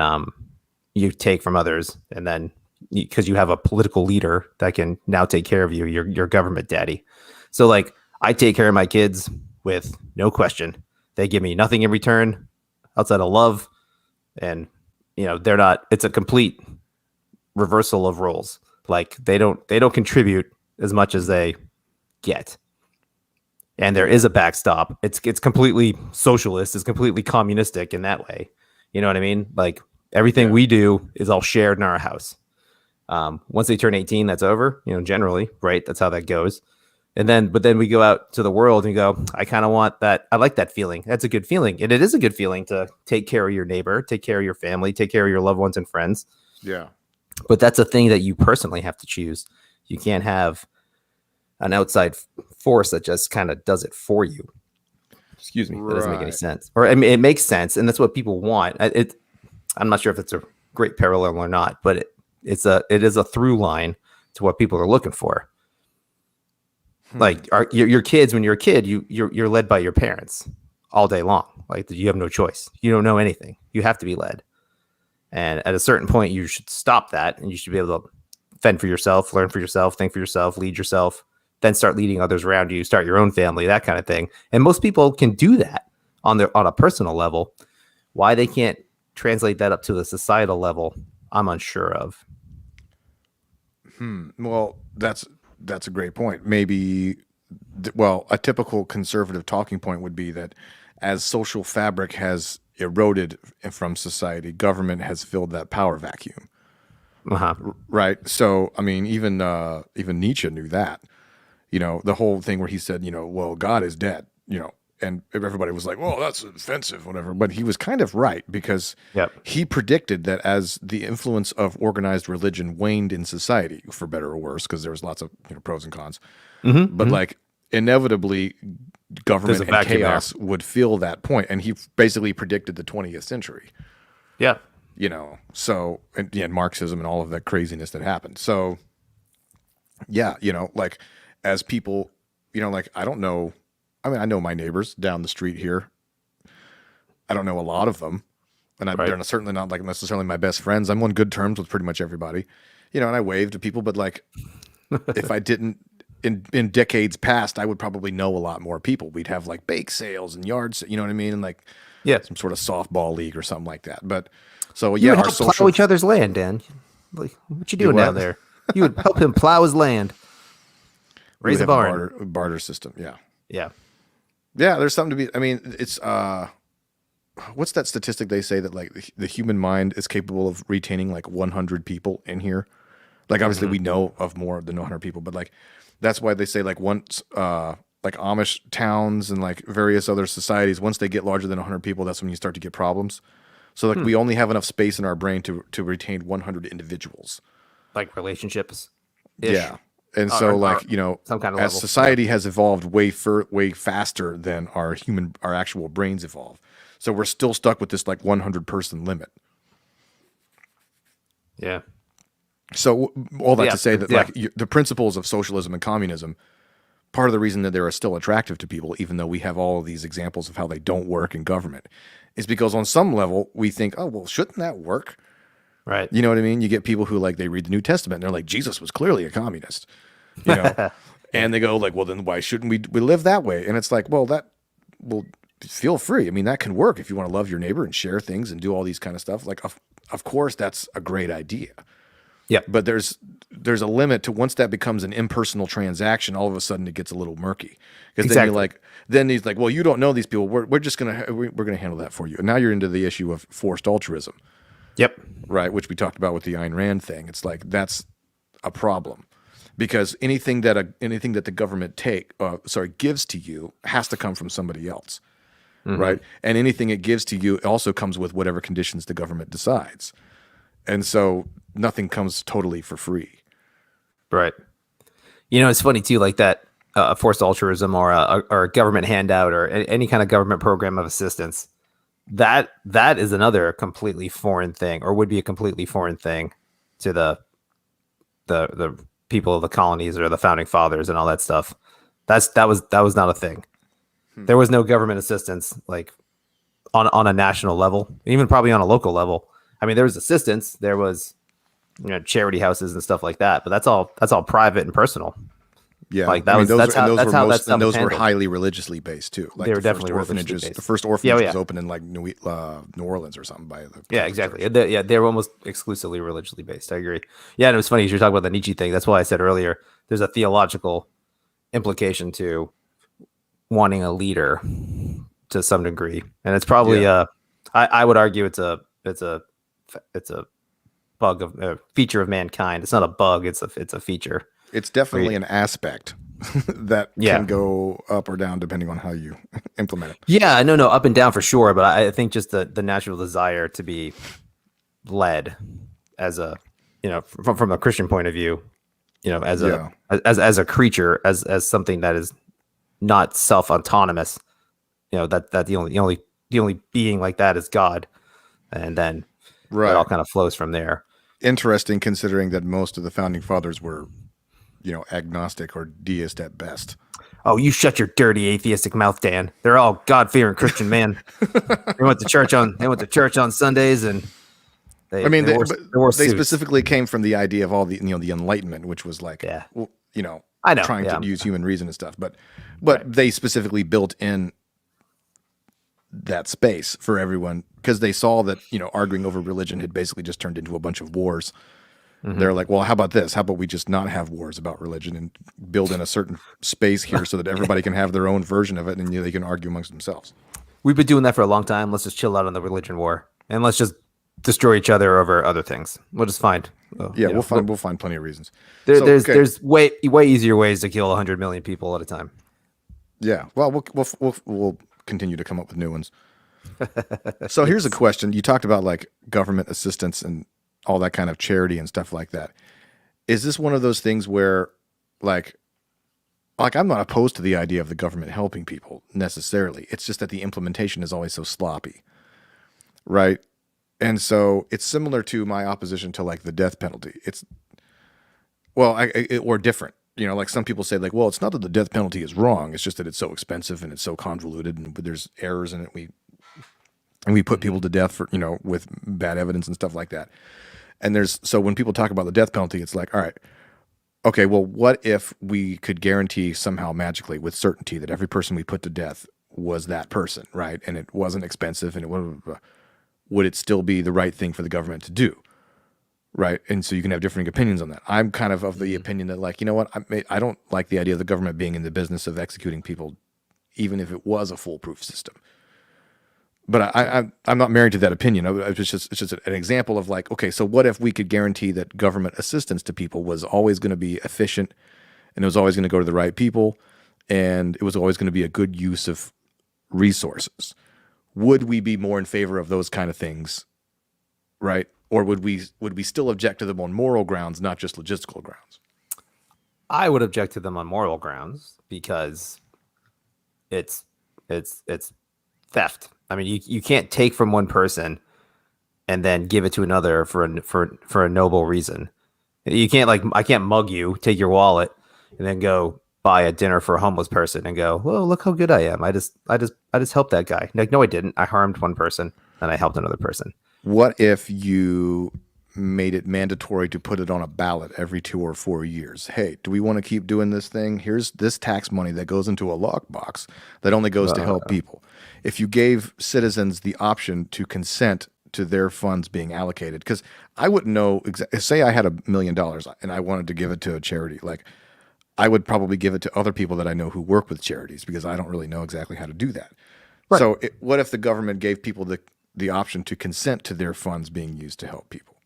you take from others, and then because you have a political leader that can now take care of you, your government daddy. So like I take care of my kids with no question. They give me nothing in return outside of love, and you know it's a complete reversal of roles. Like they don't contribute as much as they get. And there is a backstop. It's completely socialist, it's completely communistic in that way. You know what I mean? Like everything we do is all shared in our house. Once they turn 18, that's over, you know, generally, right? That's how that goes. But then we go out to the world and go, I kind of want that. I like that feeling. That's a good feeling. And it is a good feeling to take care of your neighbor, take care of your family, take care of your loved ones and friends. Yeah. But that's a thing that you personally have to choose. You can't have an outside force that just kind of does it for you. Excuse me. That doesn't make any sense. Or I mean, it makes sense. And that's what people want. I'm not sure if it's a great parallel or not, but it is a through line to what people are looking for. Like your kids, when you're a kid, you're led by your parents all day long. Like you have no choice. You don't know anything. You have to be led. And at a certain point, you should stop that, and you should be able to fend for yourself, learn for yourself, think for yourself, lead yourself, then start leading others around you, start your own family, that kind of thing. And most people can do that on a personal level. Why they can't translate that up to the societal level, I'm unsure of. Well, that's a great point. Maybe, a typical conservative talking point would be that as social fabric has eroded from society, government has filled that power vacuum. Right. So, I mean, even Nietzsche knew that. You know, the whole thing where he said, you know, well, God is dead. You know, and everybody was like, "Well, that's offensive," whatever. But he was kind of right because Yep. he predicted that as the influence of organized religion waned in society, for better or worse, because there was lots of pros and cons, but like inevitably, government a and vacuum there. chaos would fill that point, and he basically predicted the 20th century. Yeah. So and Marxism and all of that craziness that happened. So yeah, like as people, like I don't know. I mean, I know my neighbors down the street here. I don't know a lot of them, and Right. they're certainly not like necessarily my best friends. I'm on good terms with pretty much everybody, and I wave to people. But like, if I didn't in decades past, I would probably know a lot more people. We'd have like bake sales and yards, you know what I mean, and like Yeah. some sort of softball league or something like that. But so You yeah, would our help social plow each other's land, Dan. Like, what you doing what? down there? You would help him plow his land. we Raise would a have barn. barter system. Yeah. Yeah. Yeah, there's something to be. I mean, it's what's that statistic they say that like the human mind is capable of retaining like 100 people in here? Like obviously we know of more than 100 people, but like that's why they say like once like Amish towns and like various other societies, once they get larger than 100 people, that's when you start to get problems. So like we only have enough space in our brain to retain 100 individuals. Like relationships. Yeah. And so, like, some kind of as level. society has evolved way faster than our actual brains evolve. So we're still stuck with this like 100 person limit. Yeah. So all that Yeah, to say that yeah. like the principles of socialism and communism, part of the reason that they're still attractive to people, even though we have all of these examples of how they don't work in government, is because on some level we think, oh, well, shouldn't that work? Right. You know what I mean? You get people who like they read the New Testament and they're like, Jesus was clearly a communist, and they go like, well, then why shouldn't we live that way? And it's like, well, feel free. I mean, that can work if you want to love your neighbor and share things and do all these kind of stuff. Like, of course, that's a great idea. Yeah. But there's a limit to once that becomes an impersonal transaction, all of a sudden it gets a little murky. Because then he's like, well, you don't know these people. We're just we're gonna handle that for you. And now you're into the issue of forced altruism. Yep. Right, which we talked about with the Ayn Rand thing. It's like that's a problem because anything that the government gives to you has to come from somebody else, right? And anything it gives to you also comes with whatever conditions the government decides, and so nothing comes totally for free. Right. It's funny too, like that forced altruism or a government handout or any kind of government program of assistance. That is another completely foreign thing, or would be a completely foreign thing to the people of the colonies or the founding fathers and all that stuff. That was not a thing. There was no government assistance like on a national level, even probably on a local level. I mean, there was assistance. There was charity houses and stuff like that, but that's all private and personal. Yeah, like that's how that stuff was those were handled. highly religiously based too. Like They were the definitely first religiously orphanages. based. The first orphanage Yeah. was opened in like New Orleans or something by the Yeah, exactly. They were almost exclusively religiously based. I agree. Yeah, and it was funny as you're talking about the Nietzsche thing. That's why I said earlier there's a theological implication to wanting a leader to some degree, and it's probably I would argue it's a bug of a feature of mankind. It's not a bug. It's a feature. It's definitely an aspect that can go up or down depending on how you implement it. Yeah, no, up and down for sure. But I think just the natural desire to be led as a, from a Christian point of view, as a creature, as something that is not self-autonomous, that the only being like that is God. And then it all kind of flows from there. Interesting considering that most of the founding fathers were agnostic or deist at best. Oh, you shut your dirty atheistic mouth, Dan. They're all God-fearing Christian men. They went to church on Sundays, and they specifically came from the idea of all the the Enlightenment, which was like I know trying to use human reason and stuff. But they specifically built in that space for everyone because they saw that arguing over religion had basically just turned into a bunch of wars. They're like, well, how about this? How about we just not have wars about religion and build in a certain space here so that everybody can have their own version of it and they can argue amongst themselves. We've been doing that for a long time. Let's just chill out on the religion war and let's just destroy each other over other things. We'll just find. We'll find plenty of reasons. There's way easier ways to kill 100 million people at a time. Yeah, well, we'll continue to come up with new ones. So here's a question. You talked about like government assistance and all that kind of charity and stuff like that. Is this one of those things where like I'm not opposed to the idea of the government helping people necessarily. It's just that the implementation is always so sloppy. Right? And so it's similar to my opposition to like the death penalty. It's or different. You know, like some people say like, well, it's not that the death penalty is wrong. It's just that it's so expensive and it's so convoluted and there's errors in it. We put people to death for, you know, with bad evidence and stuff like that. And so when people talk about the death penalty, it's like, all right, okay, well, what if we could guarantee somehow magically with certainty that every person we put to death was that person, right? And it wasn't expensive and would it still be the right thing for the government to do? Right. And so you can have differing opinions on that. I'm kind of the opinion that like, you know what? I don't like the idea of the government being in the business of executing people, even if it was a foolproof system. But I'm not married to that opinion. It's just an example of like, okay, so what if we could guarantee that government assistance to people was always going to be efficient and it was always going to go to the right people and it was always going to be a good use of resources? Would we be more in favor of those kind of things, right? Or would we still object to them on moral grounds, not just logistical grounds? I would object to them on moral grounds because it's theft. I mean, you can't take from one person and then give it to another for a noble reason. You can't like I can't mug you, take your wallet, and then go buy a dinner for a homeless person and go, "Well, look how good I am. I just helped that guy." Like, no, I didn't. I harmed one person and I helped another person. What if you made it mandatory to put it on a ballot every 2 or 4 years? Hey, do we want to keep doing this thing? Here's this tax money that goes into a lockbox that only goes to help people. If you gave citizens the option to consent to their funds being allocated, because I wouldn't know say I had $1 million and I wanted to give it to a charity, like I would probably give it to other people that I know who work with charities because I don't really know exactly how to do that. Right. So what if the government gave people the option to consent to their funds being used to help people?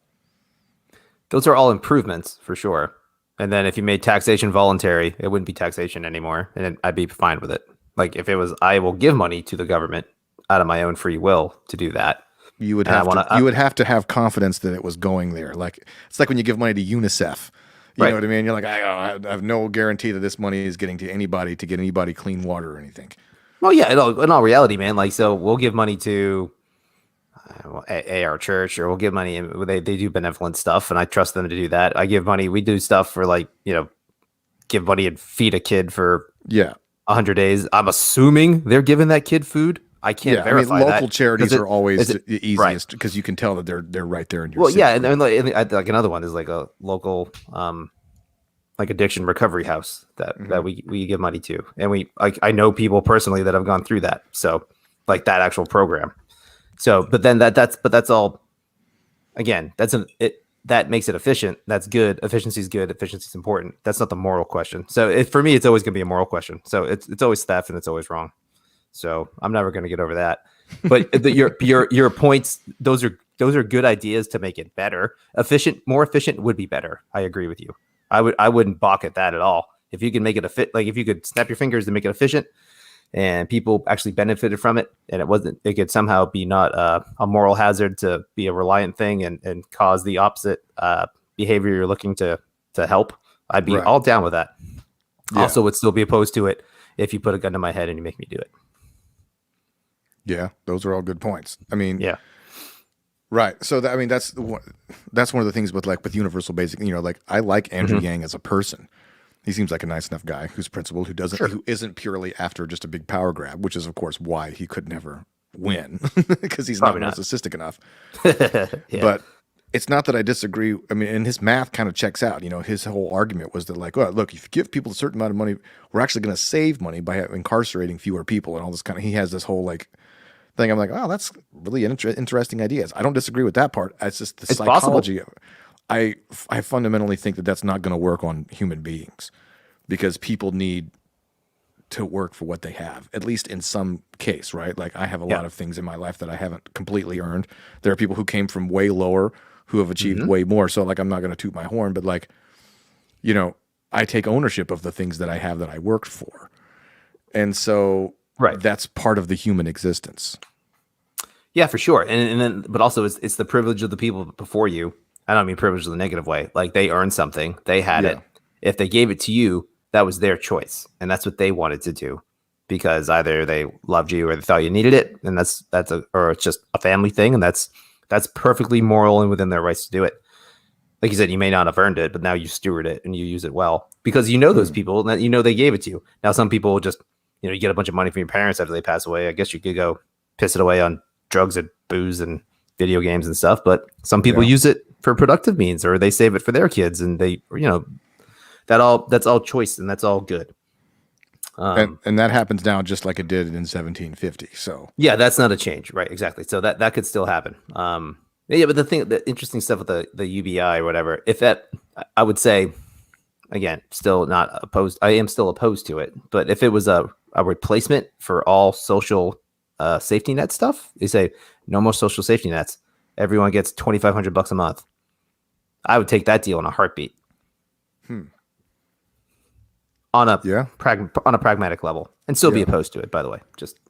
Those are all improvements for sure. And then if you made taxation voluntary, it wouldn't be taxation anymore. And I'd be fine with it. Like if it was, I will give money to the government out of my own free will to do that. You would have to have confidence that it was going there. Like it's like when you give money to UNICEF. You know what I mean? You're like, I have no guarantee that this money is getting to anybody to get anybody clean water or anything. Well, yeah, in all reality, man. Like, so we'll give money to AR Church, or we'll give money. They do benevolent stuff, and I trust them to do that. I give money. We do stuff for like, give money and feed a kid for 100 days. I'm assuming they're giving that kid food. I can't verify that. Local charities are always the easiest because you can tell that they're right there in your city. Yeah, and like another one is like a local like addiction recovery house that we give money to, and I know people personally that have gone through that. So like that actual program. So, but then that's all. Again, that makes it efficient. That's good. Efficiency is good. Efficiency is important. That's not the moral question. So for me, it's always going to be a moral question. So it's always theft and it's always wrong. So I'm never going to get over that. But your points, those are good ideas to make it better. More efficient would be better. I agree with you. I wouldn't balk at that at all. If you can make it if you could snap your fingers and make it efficient, and people actually benefited from it, and it could somehow be not a moral hazard to be a reliant thing and cause the opposite behavior you're looking to help. I'd be all down with that. Yeah. Also, would still be opposed to it if you put a gun to my head and you make me do it. Yeah, those are all good points. I mean, yeah, right. So that's one of the things with universal basic. Like I like Andrew Yang as a person. He seems like a nice enough guy who's principled, who isn't purely after just a big power grab, which is of course why he could never win because he's not narcissistic enough. Yeah. But it's not that I disagree. I mean, and his math kind of checks out. His whole argument was that like, oh, look, if you give people a certain amount of money, we're actually going to save money by incarcerating fewer people and all this kind of. He has this whole like thing. I'm like, oh, that's really interesting ideas. I don't disagree with that part. It's just the psychology of it. I fundamentally think that that's not going to work on human beings because people need to work for what they have, at least in some case, right? Like I have a lot of things in my life that I haven't completely earned. There are people who came from way lower who have achieved way more. So like, I'm not going to toot my horn, but like, I take ownership of the things that I have that I worked for. And so Right. that's part of the human existence. Yeah, for sure. And then, but also it's the privilege of the people before you. I don't mean privilege in the negative way. Like they earned something, they had it. Yeah. If they gave it to you, that was their choice, and that's what they wanted to do because either they loved you or they thought you needed it, and or it's just a family thing, and that's perfectly moral and within their rights to do it. Like you said, you may not have earned it, but now you steward it and you use it well because you know those people and that you know they gave it to you. Now some people will just you get a bunch of money from your parents after they pass away. I guess you could go piss it away on drugs and booze and video games and stuff, but some people use it for productive means or they save it for their kids and they that's all choice and that's all good. And that happens now just like it did in 1750. So yeah, that's not a change, right? Exactly. So that could still happen. Yeah, but the interesting stuff with the UBI or whatever, if that, I would say, again, still not opposed. I am still opposed to it, but if it was a replacement for all social safety net stuff, they say no more social safety nets. Everyone gets $2,500 a month. I would take that deal in a heartbeat. On a pragmatic level, and still be opposed to it. By the way, just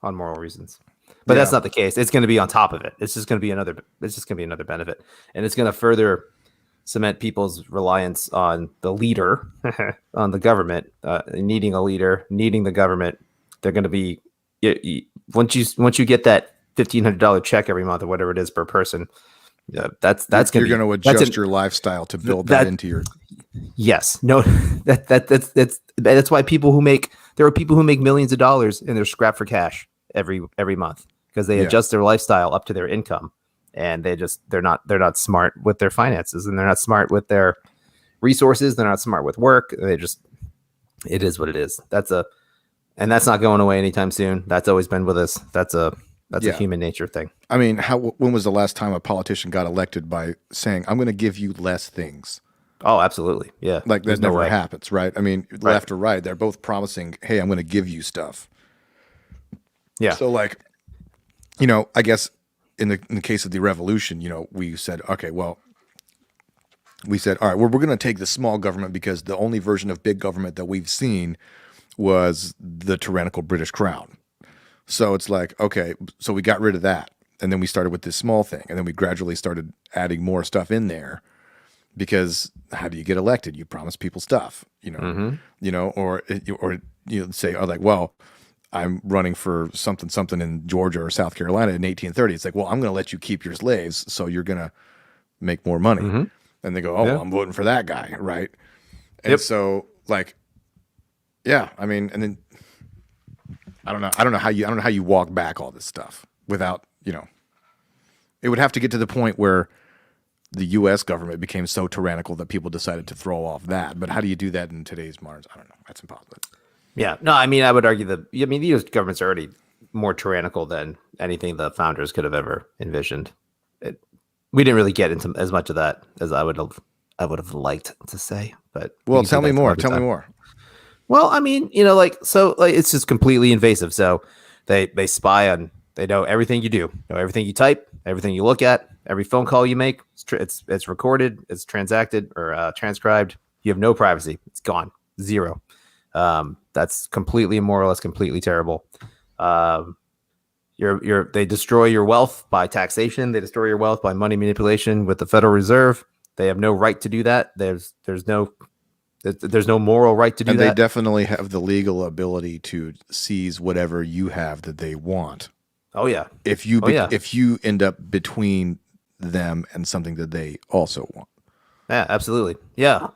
on moral reasons. But that's not the case. It's going to be on top of it. It's just going to be another. It's just going to be another benefit, and it's going to further cement people's reliance on the leader, on the government, needing a leader, needing the government. They're going to be once you get that $1,500 check every month or whatever it is per person. Yeah, that's you're going to adjust your lifestyle to build that into your. Yes, no, that's why there are people who make millions of dollars and they're strapped for cash every month because they adjust their lifestyle up to their income, and they're not smart with their finances and they're not smart with their resources. They're not smart with work. It is what it is. And that's not going away anytime soon. That's always been with us. That's a human nature thing. I mean, when was the last time a politician got elected by saying, "I'm going to give you less things"? Oh, absolutely. Yeah. Like that never happens, right? I mean, left or right, they're both promising, "Hey, I'm going to give you stuff." Yeah. So like, I guess in the case of the revolution, we said, okay, well, we said, all right, we're going to take the small government because the only version of big government that we've seen was the tyrannical British Crown. So it's like, okay, so we got rid of that. And then we started with this small thing. And then we gradually started adding more stuff in there because how do you get elected? You promise people stuff, or say, oh, like, well, I'm running for something in Georgia or South Carolina in 1830. It's like, well, I'm going to let you keep your slaves. So you're going to make more money. Mm-hmm. And they go, oh, well, I'm voting for that guy. Right. And so like, yeah, I mean, and then I don't know how you walk back all this stuff without, it would have to get to the point where the U.S. government became so tyrannical that people decided to throw off that. But how do you do that in today's moderns? I don't know. That's impossible. Yeah. No, I mean, I would argue the U.S. government's already more tyrannical than anything the founders could have ever envisioned. We didn't really get into as much of that as I would have liked to say. But tell me more. Tell me more. Well, I mean, it's just completely invasive. So they spy on. They know everything you do, know everything you type, everything you look at, every phone call you make. It's recorded, it's transacted or transcribed. You have no privacy. It's gone, zero. That's completely immoral. That's completely terrible. They destroy your wealth by taxation. They destroy your wealth by money manipulation with the Federal Reserve. They have no right to do that. There's no moral right to do that. And they definitely have the legal ability to seize whatever you have that they want. Oh yeah. If you end up between them and something that they also want. Yeah, absolutely. Yeah.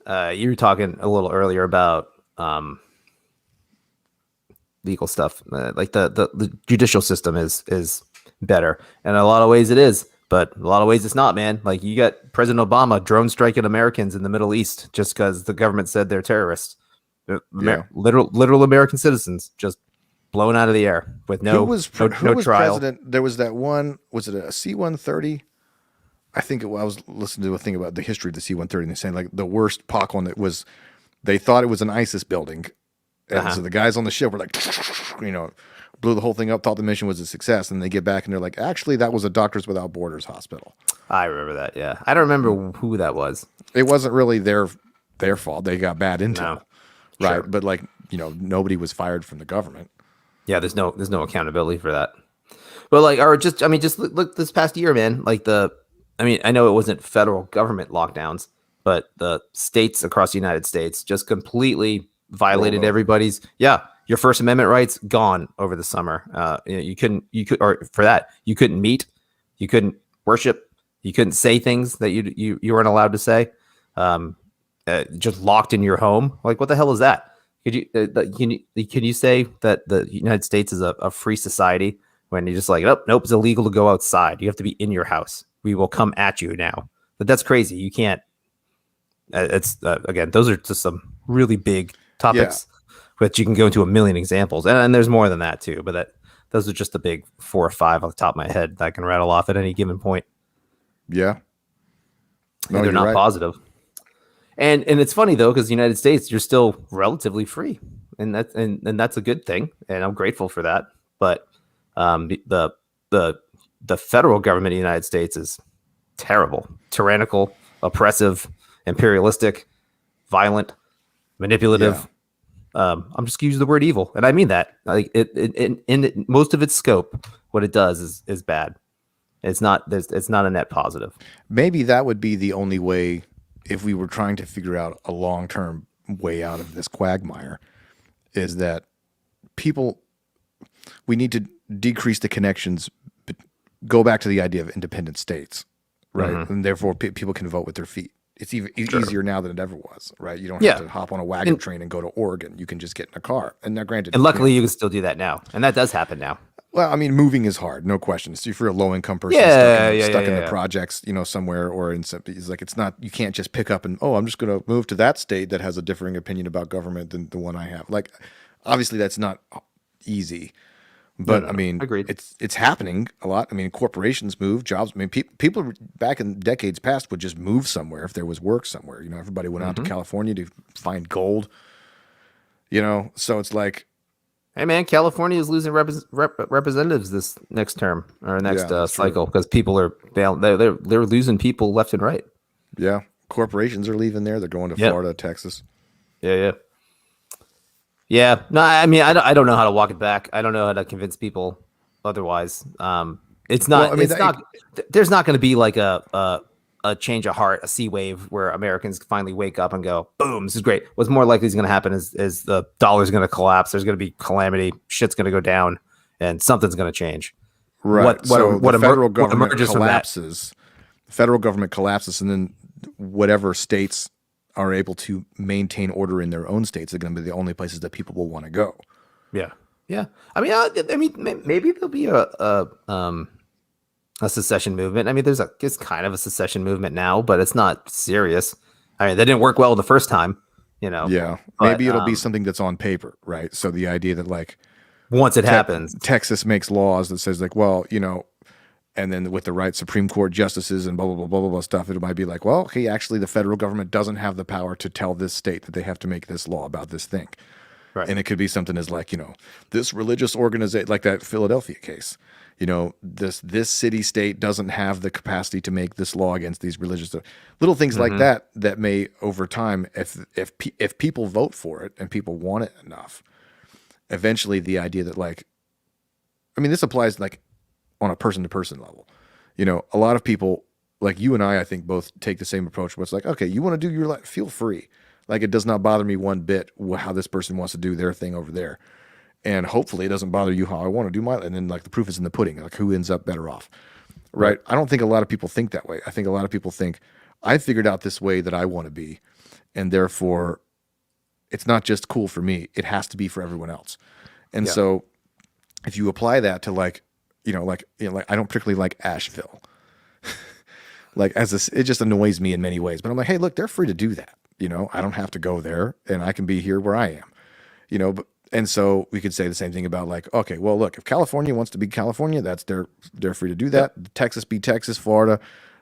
You were talking a little earlier about legal stuff. Like the judicial system is better. And in a lot of ways it is, but in a lot of ways it's not, man. Like you got President Obama drone striking Americans in the Middle East just because the government said they're terrorists. Literal American citizens just blown out of the air with no trial. President? There was that one. Was it a C-130? I think I was listening to a thing about the history of the C-130, and they're saying like the worst POC on it was they thought it was an ISIS building, and so the guys on the ship were like, blew the whole thing up, thought the mission was a success, and they get back and they're like, actually, that was a Doctors Without Borders hospital. I remember that. Yeah, I don't remember who that was. It wasn't really their fault. They got bad intel. No. Right. Sure. But like nobody was fired from the government. Yeah, there's no accountability for that. But like, or just I mean, just look this past year, man. Like I mean, I know it wasn't federal government lockdowns, but the states across the United States just completely violated everybody's. Yeah, your First Amendment rights gone over the summer. You couldn't meet, you couldn't worship, you couldn't say things that you weren't allowed to say. Just locked in your home. Like, what the hell is that? Could you can you say that the United States is a free society when you're just like, nope, it's illegal to go outside. You have to be in your house. We will come at you now. But that's crazy. You can't. It's again, those are just some really big topics, which you can go into a million examples, and there's more than that too. But those are just the big 4 or 5 off the top of my head that I can rattle off at any given point. Yeah, no, they're not right. Positive. And it's funny though, because the United States, you're still relatively free, and that's a good thing, and I'm grateful for that. But the federal government of the United States is terrible, tyrannical, oppressive, imperialistic, violent, manipulative. Yeah. I'm just using the word evil, and I mean that. Like in most of its scope, what it does is bad. It's not a net positive. Maybe that would be the only way. If we were trying to figure out a long-term way out of this quagmire, is that we need to decrease the connections, but go back to the idea of independent states, right? Mm-hmm. And therefore people can vote with their feet. It's even easier now than it ever was, right? You don't have to hop on a wagon train and go to Oregon. You can just get in a car. And now granted. And luckily you can still do that now. And that does happen now. Well, I mean, moving is hard, no question. So if you're a low-income person stuck in the projects, somewhere, or it's like it's not. You can't just pick up and I'm just going to move to that state that has a differing opinion about government than the one I have. Like, obviously, that's not easy, but I mean, agreed. It's happening a lot. I mean, corporations move, jobs. I mean, people back in decades past would just move somewhere if there was work somewhere. Everybody went out to California to find gold. So it's like. Hey man, California is losing representatives this next term or next cycle because people are they're losing people left and right. Yeah, corporations are leaving there. They're going to Florida, Texas. Yeah. No, I mean I don't know how to walk it back. I don't know how to convince people otherwise. It's not. Well, not. There's not going to be like a change of heart, a sea wave where Americans finally wake up and go, boom, this is great. What's more likely is going to happen is the dollar's going to collapse. There's going to be calamity. Shit's going to go down and something's going to change. Right. What the federal government collapses. The federal government collapses, and then whatever states are able to maintain order in their own states are going to be the only places that people will want to go. Yeah. I mean, maybe there'll be a secession movement. I mean, it's kind of a secession movement now, but it's not serious. I mean, that didn't work well the first time, Yeah, maybe it'll be something that's on paper, right? So the idea that like once it happens, Texas makes laws that says like, well, and then with the right Supreme Court justices and blah blah blah blah blah stuff, it might be like, well, hey, actually, the federal government doesn't have the power to tell this state that they have to make this law about this thing, right? And it could be something as like, this religious organization, like that Philadelphia case. This city state doesn't have the capacity to make this law against these religious little things like that may over time, if people vote for it and people want it enough, eventually the idea that like, I mean, this applies like on a person to person level. A lot of people like you and I think both take the same approach where it's like, okay, you want to do your life, feel free. Like it does not bother me one bit how this person wants to do their thing over there. And hopefully it doesn't bother you how I want to do my, and then like the proof is in the pudding, like who ends up better off, right? I don't think a lot of people think that way. I think a lot of people think I figured out this way that I want to be, and therefore it's not just cool for me. It has to be for everyone else. And so if you apply that to like I don't particularly like Asheville, like it just annoys me in many ways, but I'm like, hey, look, they're free to do that. I don't have to go there and I can be here where I am, and so we could say the same thing about like, okay, well, look, if California wants to be California, they're free to do that. Yep. Texas be Texas, Florida,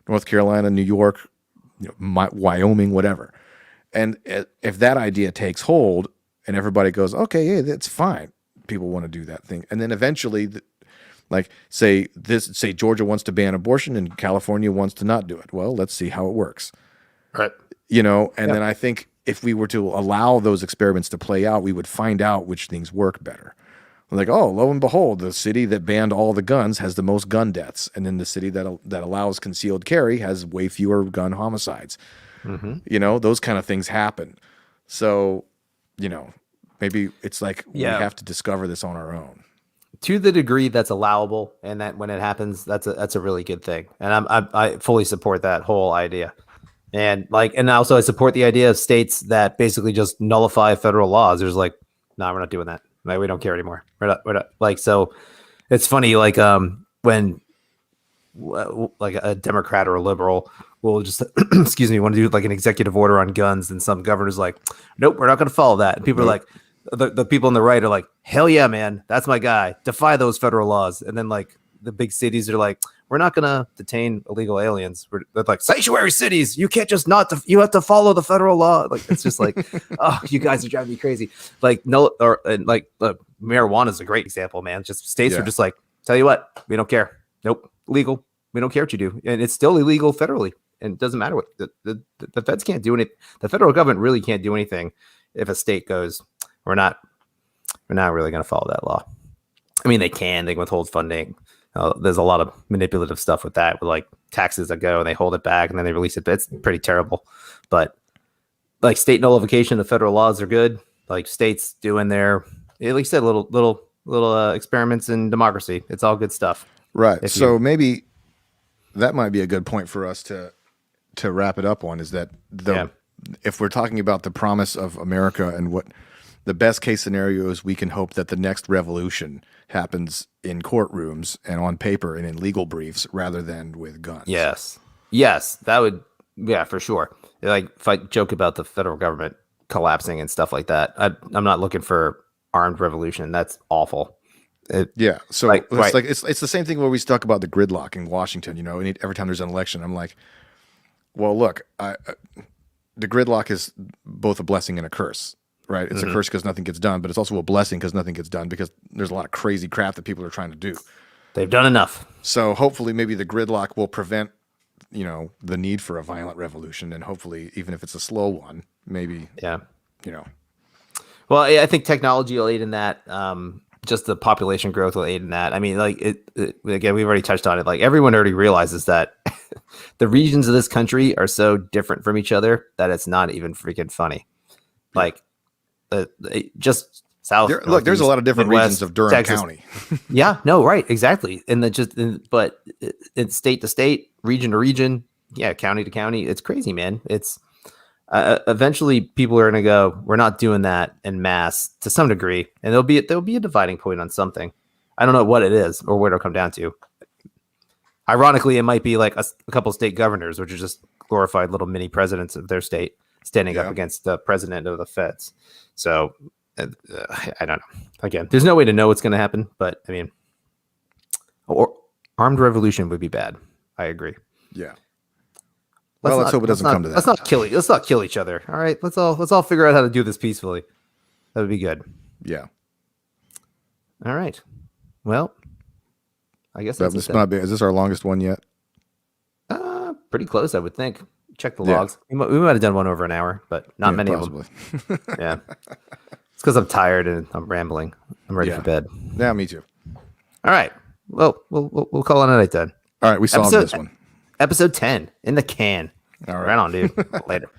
North Carolina, New York, Wyoming, whatever. And if that idea takes hold and everybody goes, okay, yeah, that's fine. People want to do that thing. And then eventually, like say Georgia wants to ban abortion and California wants to not do it. Well, let's see how it works. Right. Then I think if we were to allow those experiments to play out, we would find out which things work better. Like, oh, lo and behold, the city that banned all the guns has the most gun deaths, and then the city that allows concealed carry has way fewer gun homicides. You know, those kind of things happen. So, you know, maybe it's like we have to discover this on our own. To the degree that's allowable, and that when it happens, that's a really good thing, and I fully support that whole idea. And also I support the idea of states that basically just nullify federal laws. There's like, no, we're not doing that. Like, we don't care anymore. We're not like, so it's funny, like, when like a Democrat or a liberal will just, excuse me, want to do like an executive order on guns, and some governor's like, nope, we're not going to follow that. And people are like, the people on the right are like, hell yeah, man, that's my guy. Defy those federal laws. And then like the big cities are like, we're not going to detain illegal aliens. They're like, sanctuary cities. You can't just you have to follow the federal law. Like, it's just like, oh, you guys are driving me crazy. Like, no, or like marijuana is a great example, man. Just states are just like, tell you what, we don't care. Nope. Legal. We don't care what you do. And it's still illegal federally. And it doesn't matter what the feds can't do anything. The federal government really can't do anything if a state goes, we're not really going to follow that law. I mean, they can withhold funding. There's a lot of manipulative stuff with that, with like taxes that go and they hold it back and then they release it. But it's pretty terrible. But like state nullification of federal laws are good. Like states doing their, at least said little experiments in democracy. It's all good stuff. Right. So maybe that might be a good point for us to wrap it up on, is that if we're talking about the promise of America and what the best case scenario is, we can hope that the next revolution happens in courtrooms and on paper and in legal briefs rather than with guns. Yes, that would, for sure. Like, if I joke about the federal government collapsing and stuff like that, I'm not looking for armed revolution. That's awful. So it's the same thing where we talk about the gridlock in Washington. You know, every time there's an election, I'm like, well, look, the gridlock is both a blessing and a curse. Right. It's a curse because nothing gets done, but it's also a blessing because nothing gets done because there's a lot of crazy crap that people are trying to do. They've done enough. So hopefully maybe the gridlock will prevent, you know, the need for a violent revolution. And hopefully, even if it's a slow one, maybe, you know. Well, I think technology will aid in that. Just the population growth will aid in that. I mean, like, again, we've already touched on it. Like, everyone already realizes that the regions of this country are so different from each other that it's not even freaking funny. Like, just south. There's a lot of different regions of Durham Texas. County. Right, exactly. And but it's state to state, region to region, county to county. It's crazy, man. It's eventually people are going to go, we're not doing that en masse to some degree, and there'll be a dividing point on something. I don't know what it is or where it'll come down to. Ironically, it might be like a couple state governors, which are just glorified little mini presidents of their state, standing up against the president of the feds. So I don't know. Again, there's no way to know what's going to happen, but I mean, or armed revolution would be bad. I agree. Yeah. Let's hope it doesn't come to that. Let's not kill each other. All right. Let's all figure out how to do this peacefully. That would be good. Yeah. All right. Well, I guess that's is this our longest one yet? Pretty close, I would think. Check the logs. We might have done one over an hour, but not many possibly. of them. Yeah. It's because I'm tired and I'm rambling. I'm ready for bed. Yeah, me too. All right. Well, we'll call it a night then. All right, we solved this one. Episode 10 in the can. All right. Right on, dude. Later.